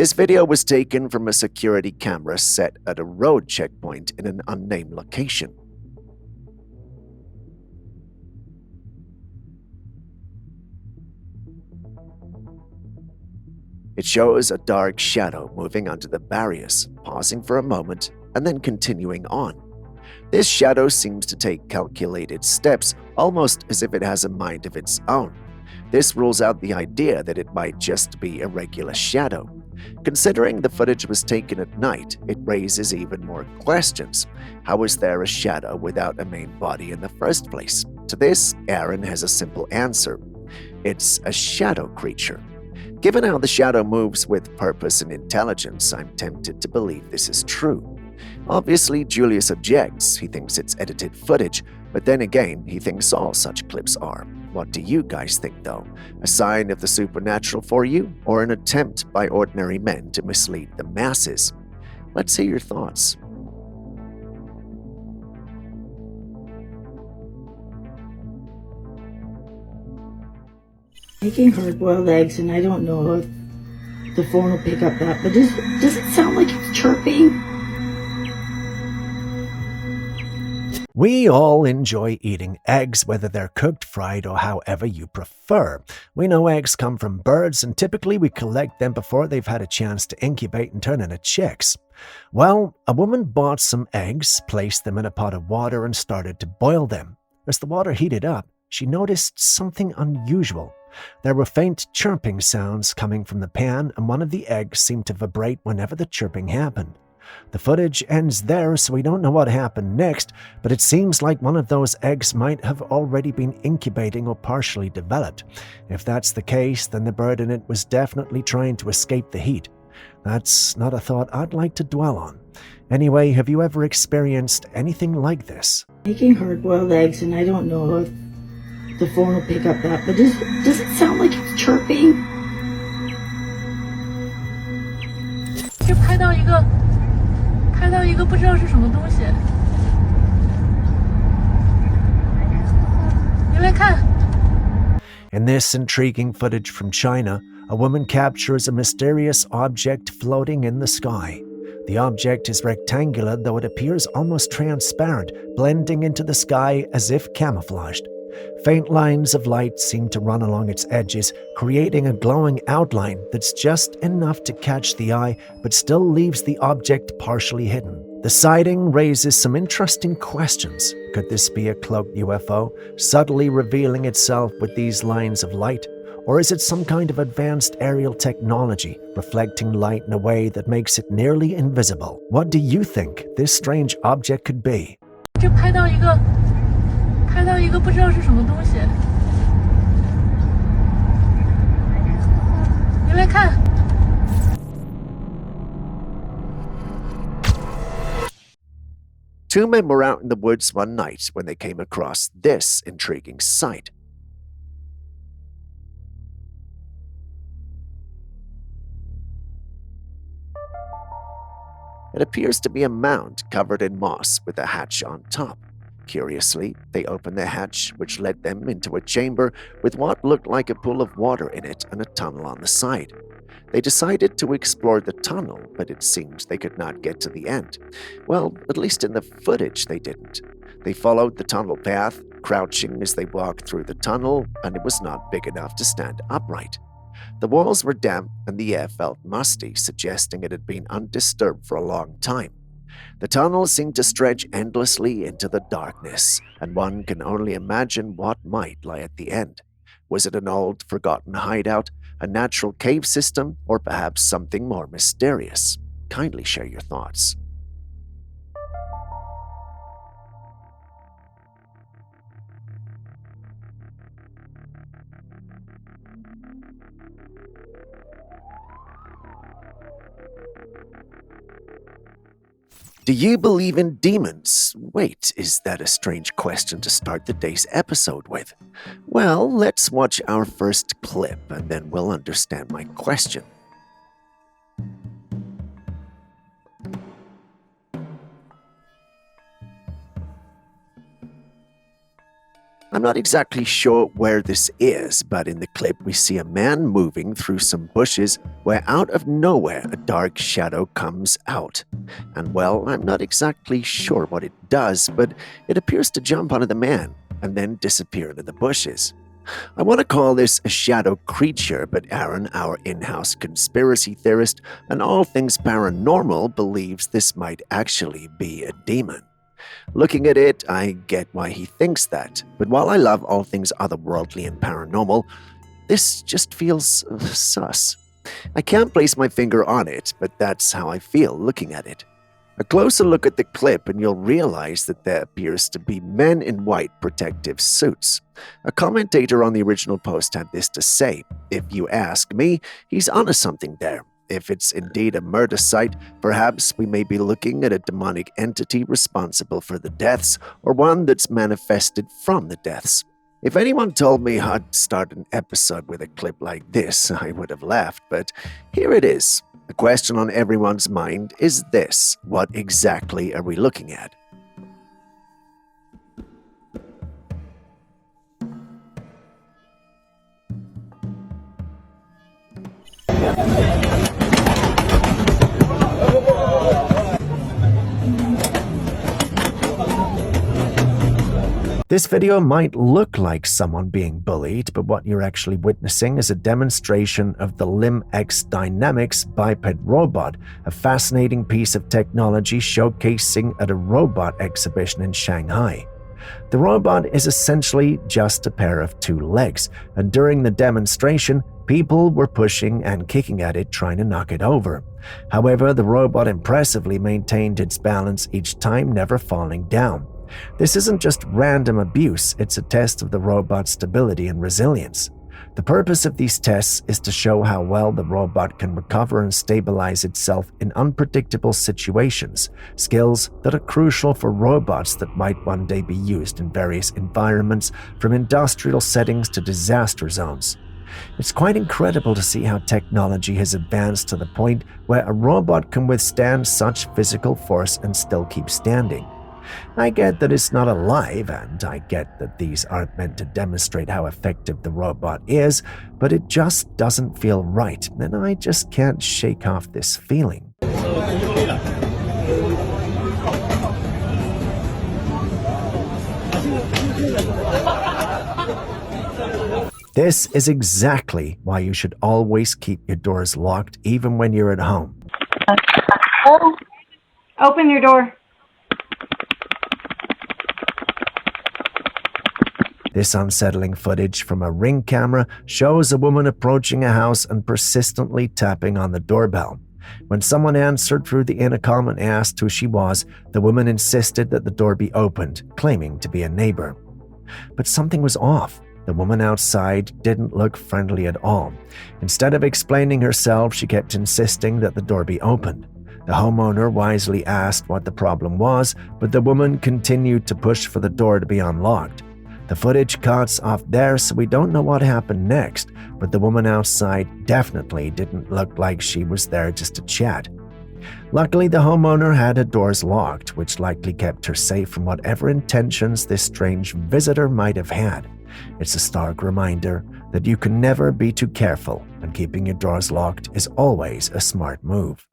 This video was taken from a security camera set at a road checkpoint in an unnamed location. It shows a dark shadow moving under the barriers, pausing for a moment, and then continuing on. This shadow seems to take calculated steps, almost as if it has a mind of its own. This rules out the idea that it might just be a regular shadow. Considering the footage was taken at night, it raises even more questions. How is there a shadow without a main body in the first place? To this, Aaron has a simple answer. It's a shadow creature. Given how the shadow moves with purpose and intelligence, I'm tempted to believe this is true. Obviously, Julius objects. He thinks it's edited footage, but then again, he thinks all such clips are. What do you guys think, though? A sign of the supernatural for you, or an attempt by ordinary men to mislead the masses? Let's hear your thoughts. Making hard-boiled eggs, and I don't know if the phone will pick up that, but does it sound like it's chirping? We all enjoy eating eggs, whether they're cooked, fried, or however you prefer. We know eggs come from birds, and typically we collect them before they've had a chance to incubate and turn into chicks. Well, a woman bought some eggs, placed them in a pot of water, and started to boil them. As the water heated up, she noticed something unusual. There were faint chirping sounds coming from the pan, and one of the eggs seemed to vibrate whenever the chirping happened. The footage ends there, so we don't know what happened next, but it seems like one of those eggs might have already been incubating or partially developed. If that's the case, then the bird in it was definitely trying to escape the heat. That's not a thought I'd like to dwell on. Anyway, have you ever experienced anything like this? Making hard-boiled eggs, and I don't know if the phone will pick up that, but does it sound like it's chirping? 就拍到一个不知道是什么东西，你来看。 In this intriguing footage from China, a woman captures a mysterious object floating in the sky. The object is rectangular, though it appears almost transparent, blending into the sky as if camouflaged. Faint lines of light seem to run along its edges, creating a glowing outline that's just enough to catch the eye, but still leaves the object partially hidden. The sighting raises some interesting questions. Could this be a cloaked UFO, subtly revealing itself with these lines of light? Or is it some kind of advanced aerial technology, reflecting light in a way that makes it nearly invisible? What do you think this strange object could be? 就拍到一个不知道是什么东西，你来看。 Two men were out in the woods one night when they came across this intriguing sight. It appears to be a mound covered in moss with a hatch on top. Curiously, they opened the hatch, which led them into a chamber with what looked like a pool of water in it and a tunnel on the side. They decided to explore the tunnel, but it seems they could not get to the end. Well, at least in the footage they didn't. They followed the tunnel path, crouching as they walked through the tunnel, and it was not big enough to stand upright. The walls were damp and the air felt musty, suggesting it had been undisturbed for a long time. The tunnel seemed to stretch endlessly into the darkness, and one can only imagine what might lie at the end. Was it an old, forgotten hideout, a natural cave system, or perhaps something more mysterious? Kindly share your thoughts. Do you believe in demons? Wait, is that a strange question to start the day's episode with? Well, let's watch our first clip and then we'll understand my question. I'm not exactly sure where this is, but in the clip we see a man moving through some bushes where out of nowhere a dark shadow comes out. And well, I'm not exactly sure what it does, but it appears to jump onto the man and then disappear into the bushes. I want to call this a shadow creature, but Aaron, our in-house conspiracy theorist and all things paranormal, believes this might actually be a demon. Looking at it, I get why he thinks that, but while I love all things otherworldly and paranormal, this just feels sus. I can't place my finger on it, but that's how I feel looking at it. A closer look at the clip and you'll realize that there appears to be men in white protective suits. A commentator on the original post had this to say: "If you ask me, he's onto something there. If it's indeed a murder site, perhaps we may be looking at a demonic entity responsible for the deaths, or one that's manifested from the deaths." If anyone told me I'd start an episode with a clip like this, I would have laughed, but here it is. The question on everyone's mind is this: what exactly are we looking at? This video might look like someone being bullied, but what you're actually witnessing is a demonstration of the Limb X Dynamics biped robot, a fascinating piece of technology showcasing at a robot exhibition in Shanghai. The robot is essentially just a pair of two legs, and during the demonstration, people were pushing and kicking at it trying to knock it over. However, the robot impressively maintained its balance each time, never falling down. This isn't just random abuse, it's a test of the robot's stability and resilience. The purpose of these tests is to show how well the robot can recover and stabilize itself in unpredictable situations, skills that are crucial for robots that might one day be used in various environments, from industrial settings to disaster zones. It's quite incredible to see how technology has advanced to the point where a robot can withstand such physical force and still keep standing. I get that it's not alive, and I get that these aren't meant to demonstrate how effective the robot is, but it just doesn't feel right, and I just can't shake off this feeling. This is exactly why you should always keep your doors locked, even when you're at home. Open your door. This unsettling footage from a Ring camera shows a woman approaching a house and persistently tapping on the doorbell. When someone answered through the intercom and asked who she was, the woman insisted that the door be opened, claiming to be a neighbor. But something was off. The woman outside didn't look friendly at all. Instead of explaining herself, she kept insisting that the door be opened. The homeowner wisely asked what the problem was, but the woman continued to push for the door to be unlocked. The footage cuts off there, so we don't know what happened next, but the woman outside definitely didn't look like she was there just to chat. Luckily, the homeowner had her doors locked, which likely kept her safe from whatever intentions this strange visitor might have had. It's a stark reminder that you can never be too careful, and keeping your doors locked is always a smart move.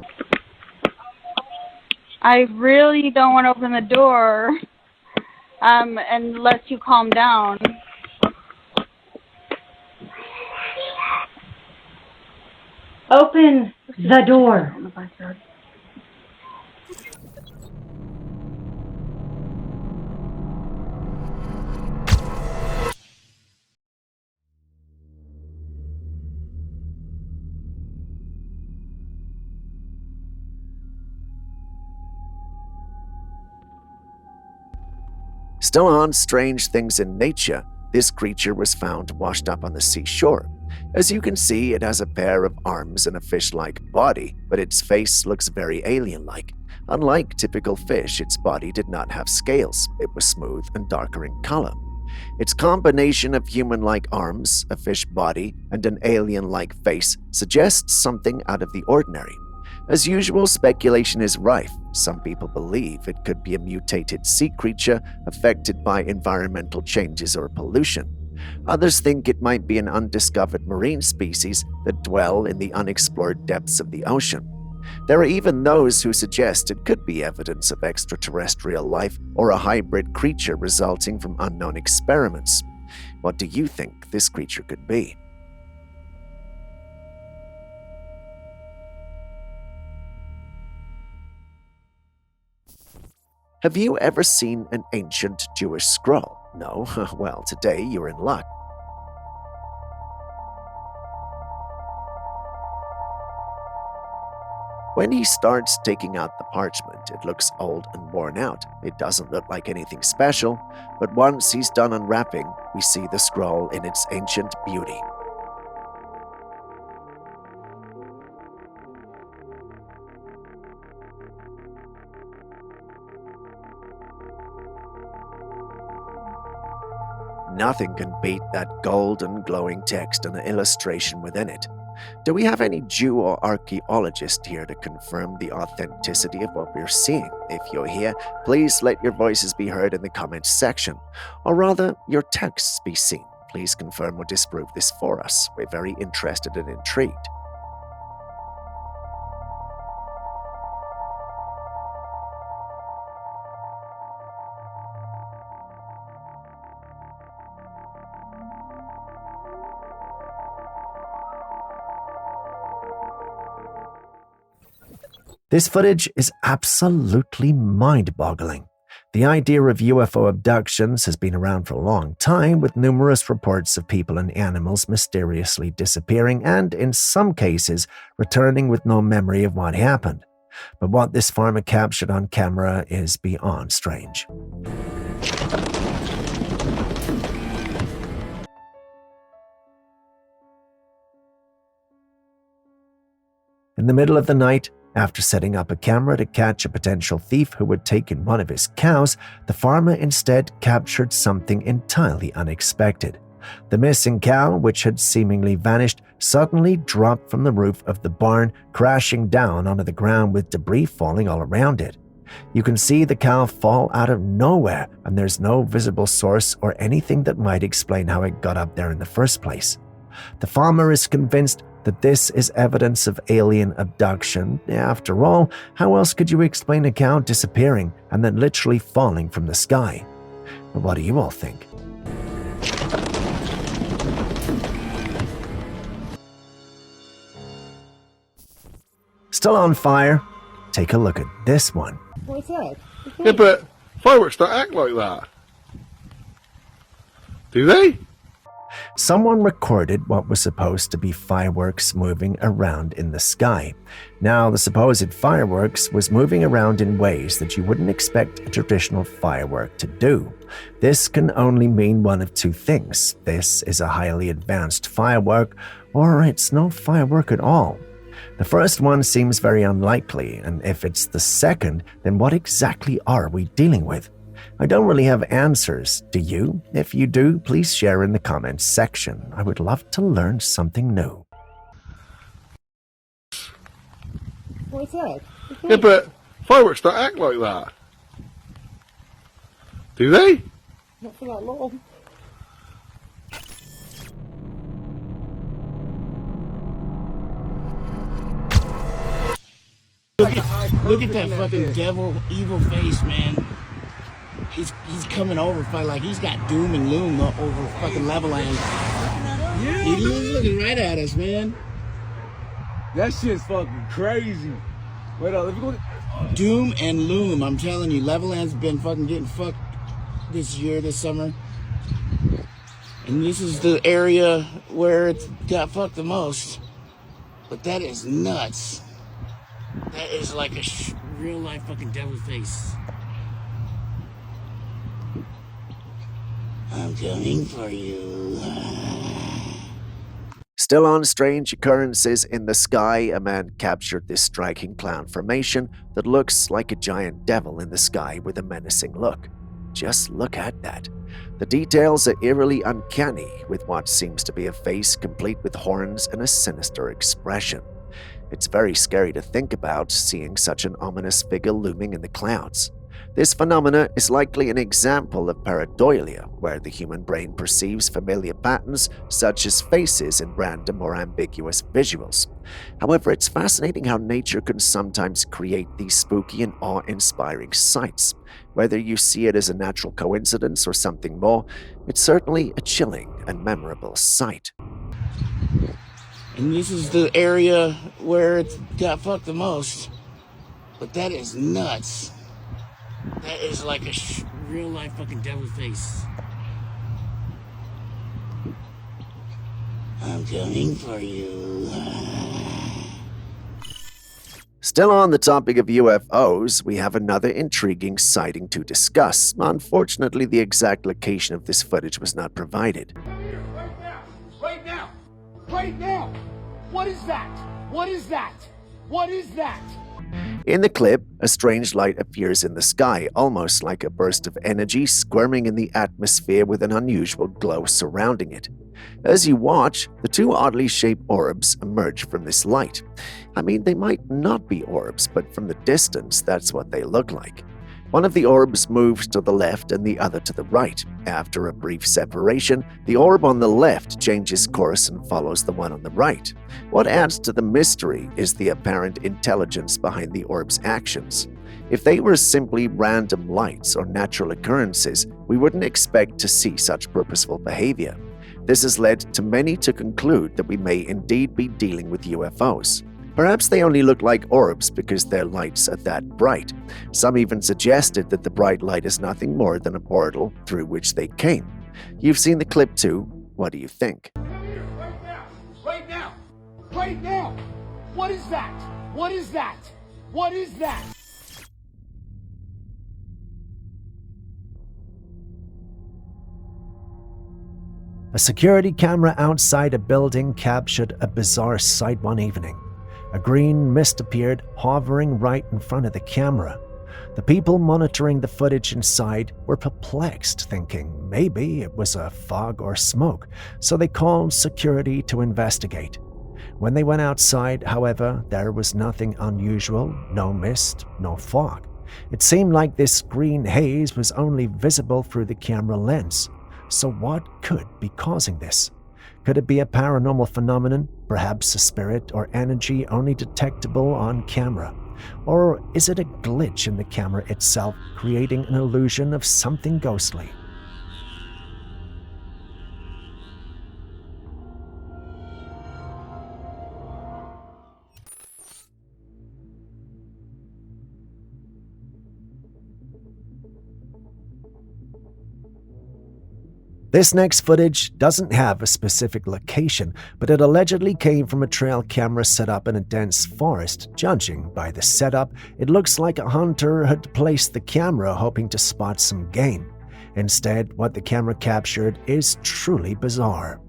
I really don't want to open the door unless you calm down. Open the door. Still on strange things in nature, this creature was found washed up on the seashore. As you can see, it has a pair of arms and a fish-like body, but its face looks very alien-like. Unlike typical fish, its body did not have scales. It was smooth and darker in color. Its combination of human-like arms, a fish body, and an alien-like face suggests something out of the ordinary. As usual, speculation is rife. Some people believe it could be a mutated sea creature affected by environmental changes or pollution. Others think it might be an undiscovered marine species that dwell in the unexplored depths of the ocean. There are even those who suggest it could be evidence of extraterrestrial life or a hybrid creature resulting from unknown experiments. What do you think this creature could be? Have you ever seen an ancient Jewish scroll? No? Well, today you're in luck. When he starts taking out the parchment, it looks old and worn out. It doesn't look like anything special, but once he's done unwrapping, we see the scroll in its ancient beauty. Nothing can beat that golden glowing text and the illustration within it. Do we have any Jew or archaeologist here to confirm the authenticity of what we're seeing? If you're here, please let your voices be heard in the comments section, or rather, your texts be seen. Please confirm or disprove this for us. We're very interested and intrigued. This footage is absolutely mind-boggling. The idea of UFO abductions has been around for a long time, with numerous reports of people and animals mysteriously disappearing and, in some cases, returning with no memory of what happened. But what this farmer captured on camera is beyond strange. In the middle of the night, after setting up a camera to catch a potential thief who had taken one of his cows, the farmer instead captured something entirely unexpected. The missing cow, which had seemingly vanished, suddenly dropped from the roof of the barn, crashing down onto the ground with debris falling all around it. You can see the cow fall out of nowhere, and there's no visible source or anything that might explain how it got up there in the first place. The farmer is convinced that this is evidence of alien abduction. After all, how else could you explain a cow disappearing and then literally falling from the sky? But what do you all think? Still on fire? Take a look at this one. What's that? Yeah, but fireworks don't act like that. Do they? Someone recorded what was supposed to be fireworks moving around in the sky. Now, the supposed fireworks was moving around in ways that you wouldn't expect a traditional firework to do. This can only mean one of two things. This is a highly advanced firework, or it's no firework at all. The first one seems very unlikely, and if it's the second, then what exactly are we dealing with? I don't really have answers, do you? If you do, please share in the comments section. I would love to learn something new. What's that? Yeah, but fireworks don't act like that. Do they? Not for that long. Look at that fucking devil, evil face, man. He's coming over, like he's got doom and gloom over fucking Leveland. Yeah, he's looking right at us, man. That shit's fucking crazy. Wait up, let me go. Doom and loom, I'm telling you, Leveland's been fucking getting fucked this summer. And this is the area where it's got fucked the most. But that is nuts. That is like a real life fucking devil face. I'm coming for you. Still on strange occurrences in the sky, a man captured this striking cloud formation that looks like a giant devil in the sky with a menacing look. Just look at that. The details are eerily uncanny, with what seems to be a face complete with horns and a sinister expression. It's very scary to think about seeing such an ominous figure looming in the clouds. This phenomena is likely an example of pareidolia, where the human brain perceives familiar patterns such as faces in random or ambiguous visuals. However, it's fascinating how nature can sometimes create these spooky and awe-inspiring sights. Whether you see it as a natural coincidence or something more, it's certainly a chilling and memorable sight. And this is the area where it got fucked the most. But that is nuts. That is like a real life fucking devil face. I'm coming for you. Still on the topic of UFOs, we have another intriguing sighting to discuss. Unfortunately, the exact location of this footage was not provided. Right now! Right now! Right now! What is that? What is that? What is that? In the clip, a strange light appears in the sky, almost like a burst of energy squirming in the atmosphere with an unusual glow surrounding it. As you watch, the two oddly shaped orbs emerge from this light. I mean, they might not be orbs, but from the distance, that's what they look like. One of the orbs moves to the left and the other to the right. After a brief separation, the orb on the left changes course and follows the one on the right. What adds to the mystery is the apparent intelligence behind the orb's actions. If they were simply random lights or natural occurrences, we wouldn't expect to see such purposeful behavior. This has led to many to conclude that we may indeed be dealing with UFOs. Perhaps they only look like orbs because their lights are that bright. Some even suggested that the bright light is nothing more than a portal through which they came. You've seen the clip too. What do you think? Right now! Right now! Right now! What is that? What is that? What is that? A security camera outside a building captured a bizarre sight one evening. A green mist appeared, hovering right in front of the camera. The people monitoring the footage inside were perplexed, thinking maybe it was a fog or smoke, so they called security to investigate. When they went outside, however, there was nothing unusual, no mist, no fog. It seemed like this green haze was only visible through the camera lens. So what could be causing this? Could it be a paranormal phenomenon, perhaps a spirit or energy only detectable on camera? Or is it a glitch in the camera itself, creating an illusion of something ghostly? This next footage doesn't have a specific location, but it allegedly came from a trail camera set up in a dense forest. Judging by the setup, it looks like a hunter had placed the camera hoping to spot some game. Instead, what the camera captured is truly bizarre.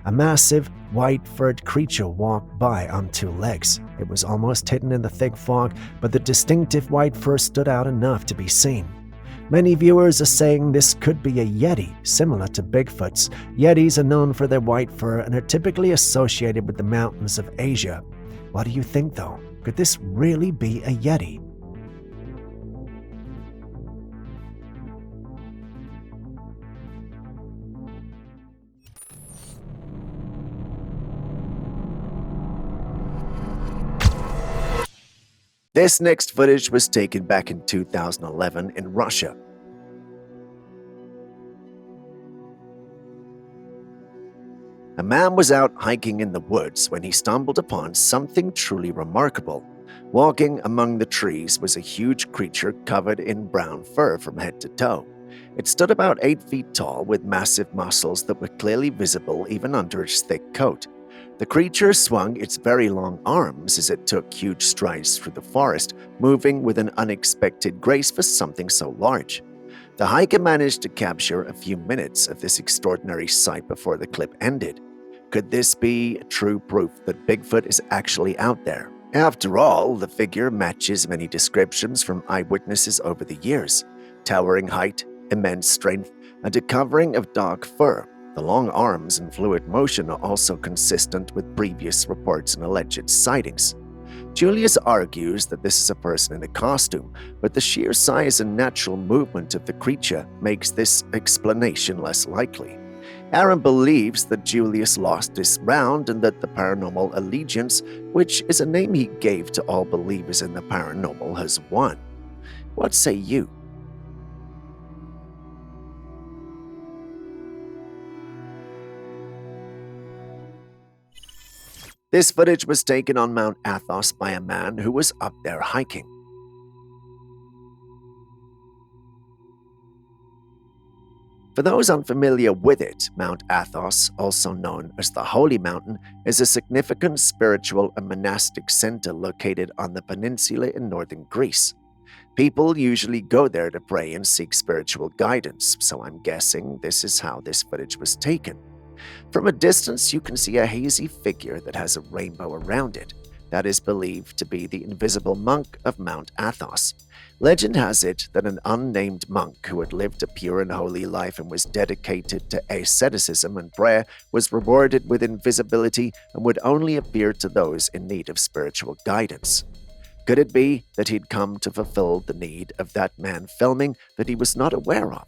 A massive, white-furred creature walked by on two legs. It was almost hidden in the thick fog, but the distinctive white fur stood out enough to be seen. Many viewers are saying this could be a Yeti, similar to Bigfoot's. Yetis are known for their white fur and are typically associated with the mountains of Asia. What do you think, though? Could this really be a Yeti? This next footage was taken back in 2011 in Russia. A man was out hiking in the woods when he stumbled upon something truly remarkable. Walking among the trees was a huge creature covered in brown fur from head to toe. It stood about 8 feet tall with massive muscles that were clearly visible even under its thick coat. The creature swung its very long arms as it took huge strides through the forest, moving with an unexpected grace for something so large. The hiker managed to capture a few minutes of this extraordinary sight before the clip ended. Could this be true proof that Bigfoot is actually out there? After all, the figure matches many descriptions from eyewitnesses over the years. Towering height, immense strength, and a covering of dark fur. The long arms and fluid motion are also consistent with previous reports and alleged sightings. Julius argues that this is a person in a costume, but the sheer size and natural movement of the creature makes this explanation less likely. Aaron believes that Julius lost this round and that the paranormal allegiance, which is a name he gave to all believers in the paranormal, has won. What say you? This footage was taken on Mount Athos by a man who was up there hiking. For those unfamiliar with it, Mount Athos, also known as the Holy Mountain, is a significant spiritual and monastic center located on the peninsula in northern Greece. People usually go there to pray and seek spiritual guidance, so I'm guessing this is how this footage was taken. From a distance, you can see a hazy figure that has a rainbow around it. That is believed to be the invisible monk of Mount Athos. Legend has it that an unnamed monk who had lived a pure and holy life and was dedicated to asceticism and prayer was rewarded with invisibility and would only appear to those in need of spiritual guidance. Could it be that he'd come to fulfill the need of that man filming that he was not aware of?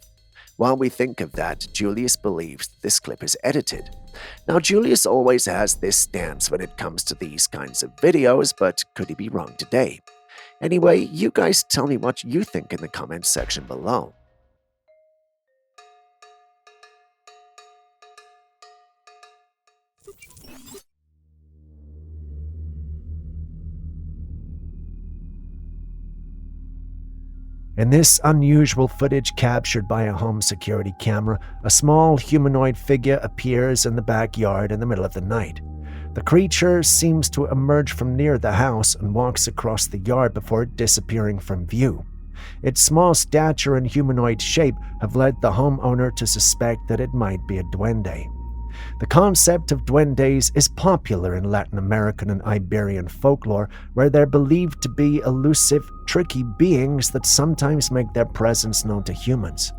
While we think of that, Julius believes this clip is edited. Now, Julius always has this stance when it comes to these kinds of videos, but could he be wrong today? Anyway, you guys tell me what you think in the comments section below. In this unusual footage captured by a home security camera, a small humanoid figure appears in the backyard in the middle of the night. The creature seems to emerge from near the house and walks across the yard before disappearing from view. Its small stature and humanoid shape have led the homeowner to suspect that it might be a duende. The concept of duendes is popular in Latin American and Iberian folklore, where they're believed to be elusive, tricky beings that sometimes make their presence known to humans.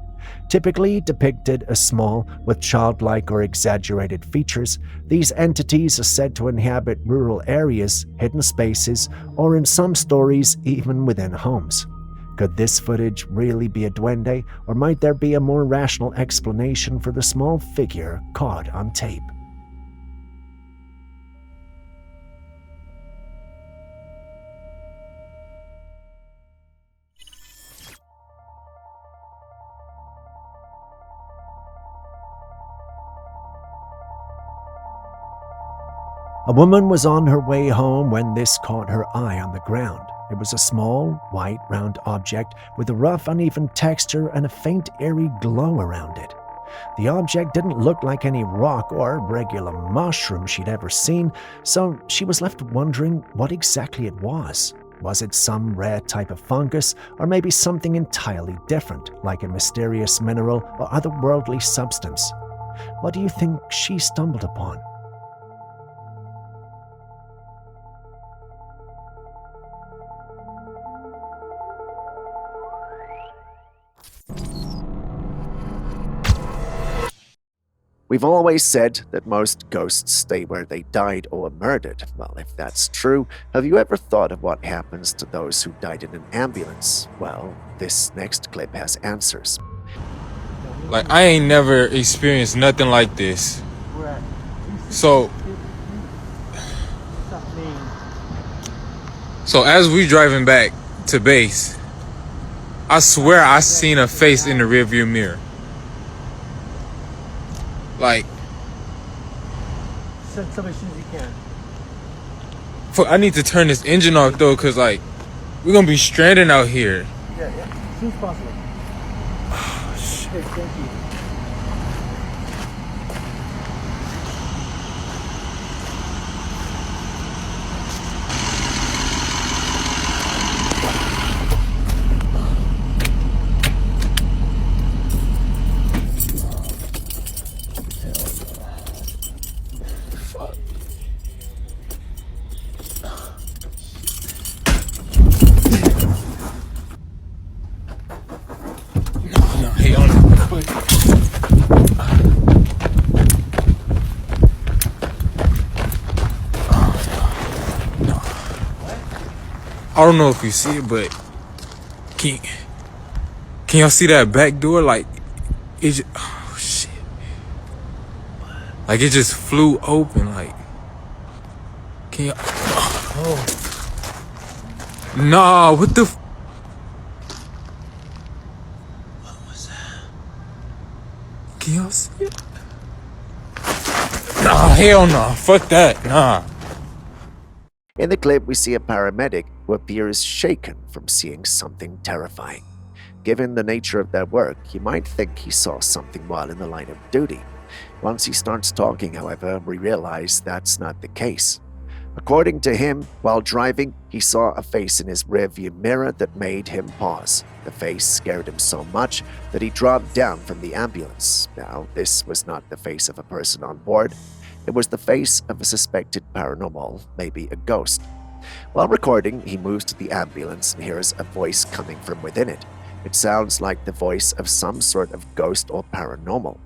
Typically depicted as small, with childlike or exaggerated features, these entities are said to inhabit rural areas, hidden spaces, or in some stories, even within homes. Could this footage really be a duende, or might there be a more rational explanation for the small figure caught on tape? A woman was on her way home when this caught her eye on the ground. It was a small, white, round object with a rough, uneven texture and a faint, airy glow around it. The object didn't look like any rock or regular mushroom she'd ever seen, so she was left wondering what exactly it was. Was it some rare type of fungus, or maybe something entirely different, like a mysterious mineral or otherworldly substance? What do you think she stumbled upon? We've always said that most ghosts stay where they died or were murdered. Well, if that's true, have you ever thought of what happens to those who died in an ambulance? Well, this next clip has answers. Like, I ain't never experienced nothing like this. So as we driving back to base, I swear I seen a face in the rearview mirror. Like, send somebody as soon as you can. Fuck, I need to turn this engine off though, cause like we're gonna be stranded out here. Yeah, as soon as possible. Oh, shit. Okay, thank you. No, hey, on it. I don't know if you see it, but can y'all see that back door? Like, it just, oh shit. Like, it just flew open, like, can y'all, oh. Nah, what the what was that? Can y'all see it? Nah, hell no, fuck that, nah. In the clip, we see a paramedic who appears shaken from seeing something terrifying. Given the nature of their work, you might think he saw something while in the line of duty. Once he starts talking, however, we realize that's not the case. According to him, while driving, he saw a face in his rearview mirror that made him pause. The face scared him so much that he dropped down from the ambulance. Now, this was not the face of a person on board. It was the face of a suspected paranormal, maybe a ghost. While recording, he moves to the ambulance and hears a voice coming from within it. It sounds like the voice of some sort of ghost or paranormal.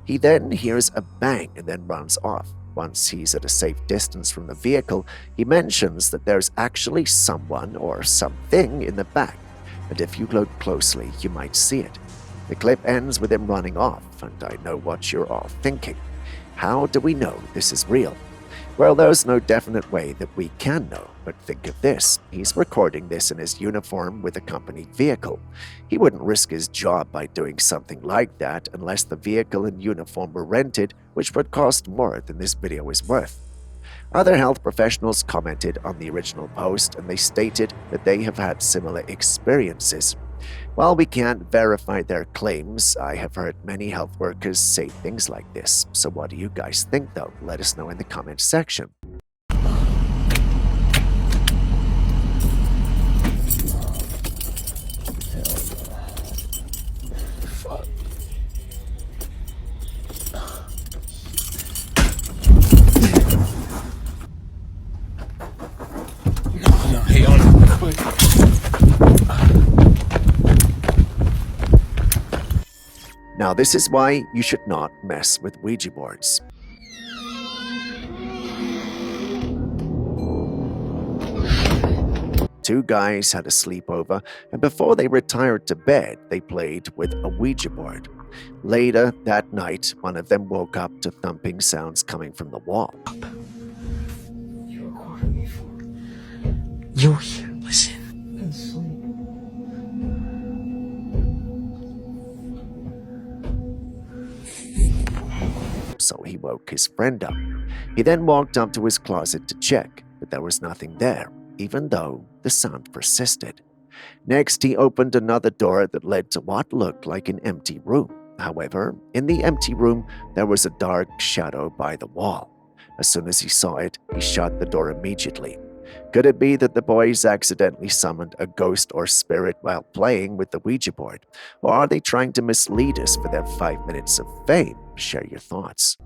He then hears a bang and then runs off. Once he's at a safe distance from the vehicle, he mentions that there's actually someone or something in the back, and if you look closely, you might see it. The clip ends with him running off, and I know what you're all thinking. How do we know this is real? Well, there's no definite way that we can know, but think of this. He's recording this in his uniform with a company vehicle. He wouldn't risk his job by doing something like that unless the vehicle and uniform were rented, which would cost more than this video is worth. Other health professionals commented on the original post, and they stated that they have had similar experiences. While we can't verify their claims, I have heard many health workers say things like this. So what do you guys think, though? Let us know in the comments section. No, hey, on it, quick. Now, this is why you should not mess with Ouija boards. Two guys had a sleepover, and before they retired to bed, they played with a Ouija board. Later that night, one of them woke up to thumping sounds coming from the wall. You're here, listen. So he woke his friend up. He then walked up to his closet to check, but there was nothing there, even though the sound persisted. Next, he opened another door that led to what looked like an empty room. However, in the empty room, there was a dark shadow by the wall. As soon as he saw it, he shut the door immediately. Could it be that the boys accidentally summoned a ghost or spirit while playing with the Ouija board? Or are they trying to mislead us for their 5 minutes of fame? Share your thoughts.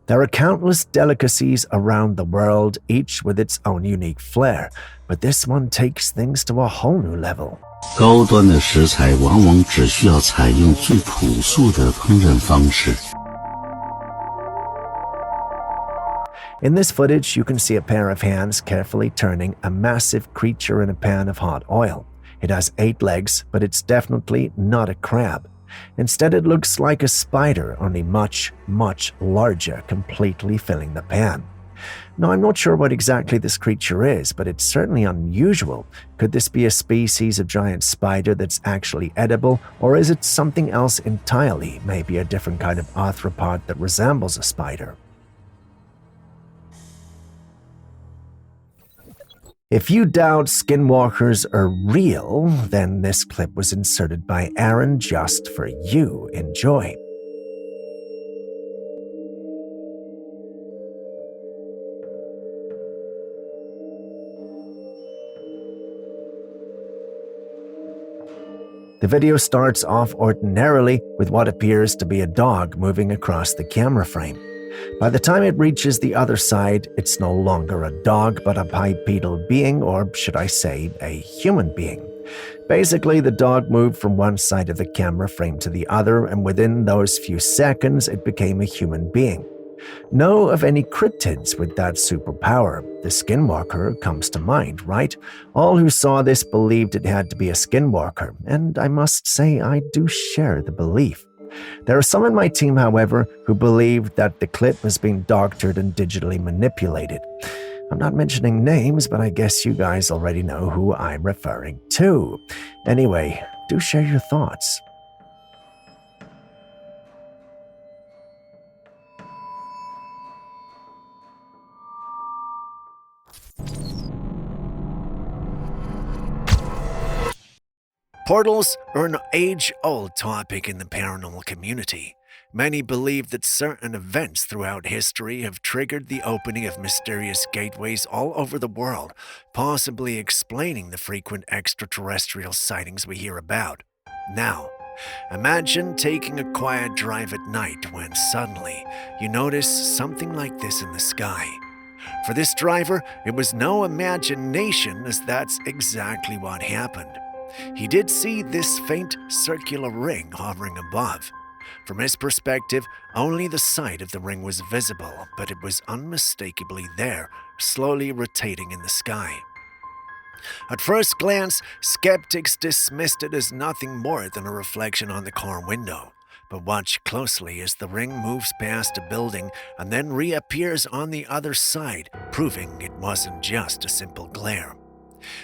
There are countless delicacies around the world, each with its own unique flair, but this one takes things to a whole new level. 高端的食材往往只需要采用最朴素的烹饪方式。 In this footage, you can see a pair of hands carefully turning a massive creature in a pan of hot oil. It has 8 legs, but it's definitely not a crab. Instead, it looks like a spider, only much, much larger, completely filling the pan. Now, I'm not sure what exactly this creature is, but it's certainly unusual. Could this be a species of giant spider that's actually edible, or is it something else entirely, maybe a different kind of arthropod that resembles a spider? If you doubt skinwalkers are real, then this clip was inserted by Aaron just for you. Enjoy. The video starts off ordinarily with what appears to be a dog moving across the camera frame. By the time it reaches the other side, it's no longer a dog, but a bipedal being, or should I say, a human being. Basically, the dog moved from one side of the camera frame to the other, and within those few seconds, it became a human being. Know of any cryptids with that superpower? The skinwalker comes to mind, right? All who saw this believed it had to be a skinwalker, and I must say I do share the belief. There are some in my team, however, who believe that the clip has been doctored and digitally manipulated. I'm not mentioning names, but I guess you guys already know who I'm referring to. Anyway, do share your thoughts. Portals are an age-old topic in the paranormal community. Many believe that certain events throughout history have triggered the opening of mysterious gateways all over the world, possibly explaining the frequent extraterrestrial sightings we hear about. Now, imagine taking a quiet drive at night when suddenly you notice something like this in the sky. For this driver, it was no imagination, as that's exactly what happened. He did see this faint circular ring hovering above. From his perspective, only the side of the ring was visible, but it was unmistakably there, slowly rotating in the sky. At first glance, skeptics dismissed it as nothing more than a reflection on the car window. But watch closely as the ring moves past a building and then reappears on the other side, proving it wasn't just a simple glare.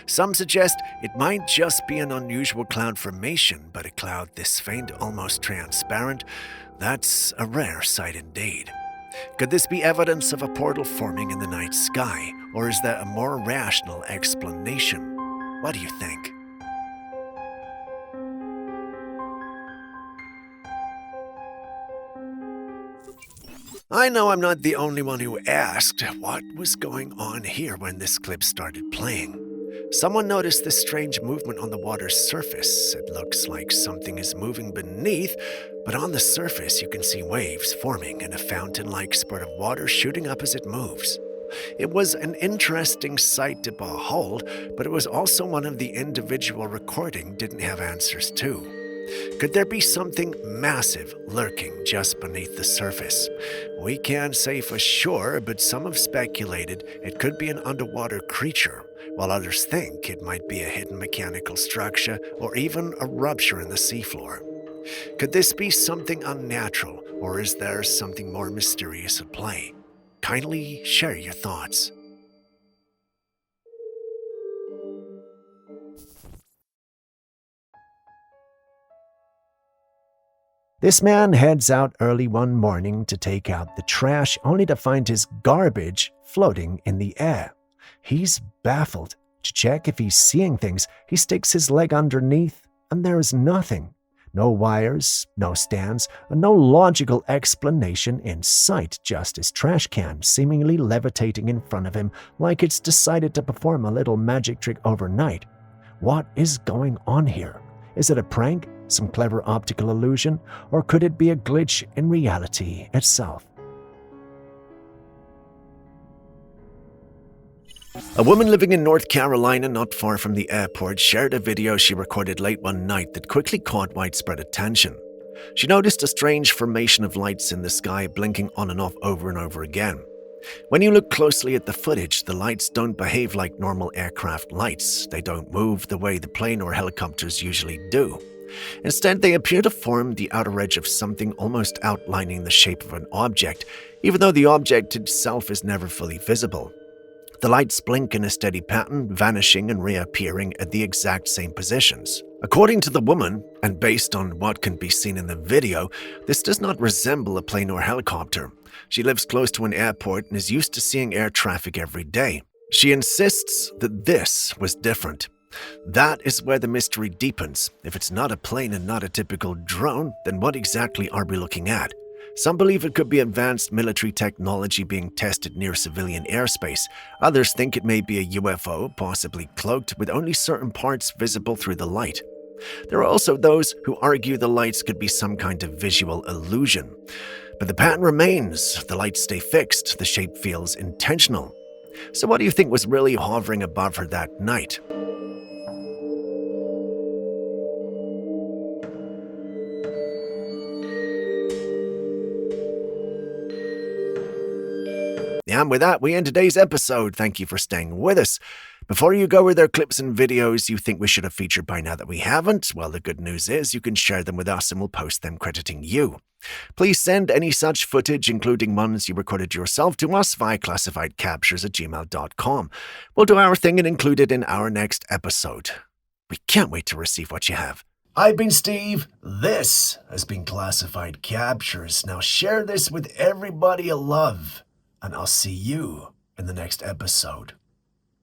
Some suggest it might just be an unusual cloud formation, but a cloud this faint, almost transparent, that's a rare sight indeed. Could this be evidence of a portal forming in the night sky, or is there a more rational explanation? What do you think? I know I'm not the only one who asked what was going on here when this clip started playing. Someone noticed this strange movement on the water's surface. It looks like something is moving beneath, but on the surface you can see waves forming and a fountain-like spurt of water shooting up as it moves. It was an interesting sight to behold, but it was also one of the individual recording didn't have answers to. Could there be something massive lurking just beneath the surface? We can't say for sure, but some have speculated it could be an underwater creature, while others think it might be a hidden mechanical structure or even a rupture in the seafloor. Could this be something unnatural, or is there something more mysterious at play? Kindly share your thoughts. This man heads out early one morning to take out the trash, only to find his garbage floating in the air. He's baffled. To check if he's seeing things, he sticks his leg underneath, and there is nothing. No wires, no stands, and no logical explanation in sight, just his trash can seemingly levitating in front of him like it's decided to perform a little magic trick overnight. What is going on here? Is it a prank? Some clever optical illusion? Or could it be a glitch in reality itself? A woman living in North Carolina, not far from the airport, shared a video she recorded late one night that quickly caught widespread attention. She noticed a strange formation of lights in the sky blinking on and off over and over again. When you look closely at the footage, the lights don't behave like normal aircraft lights. They don't move the way the plane or helicopters usually do. Instead, they appear to form the outer edge of something almost outlining the shape of an object, even though the object itself is never fully visible. The lights blink in a steady pattern, vanishing and reappearing at the exact same positions. According to the woman, and based on what can be seen in the video, this does not resemble a plane or helicopter. She lives close to an airport and is used to seeing air traffic every day. She insists that this was different. That is where the mystery deepens. If it's not a plane and not a typical drone, then what exactly are we looking at? Some believe it could be advanced military technology being tested near civilian airspace. Others think it may be a UFO, possibly cloaked, with only certain parts visible through the light. There are also those who argue the lights could be some kind of visual illusion. But the pattern remains. The lights stay fixed. The shape feels intentional. So what do you think was really hovering above her that night? And with that, we end today's episode. Thank you for staying with us. Before you go with our clips and videos you think we should have featured by now that we haven't, well, the good news is you can share them with us and we'll post them crediting you. Please send any such footage, including ones you recorded yourself, to us via classifiedcaptures@gmail.com. We'll do our thing and include it in our next episode. We can't wait to receive what you have. I've been Steve. This has been Classified Captures. Now share this with everybody you love, and I'll see you in the next episode.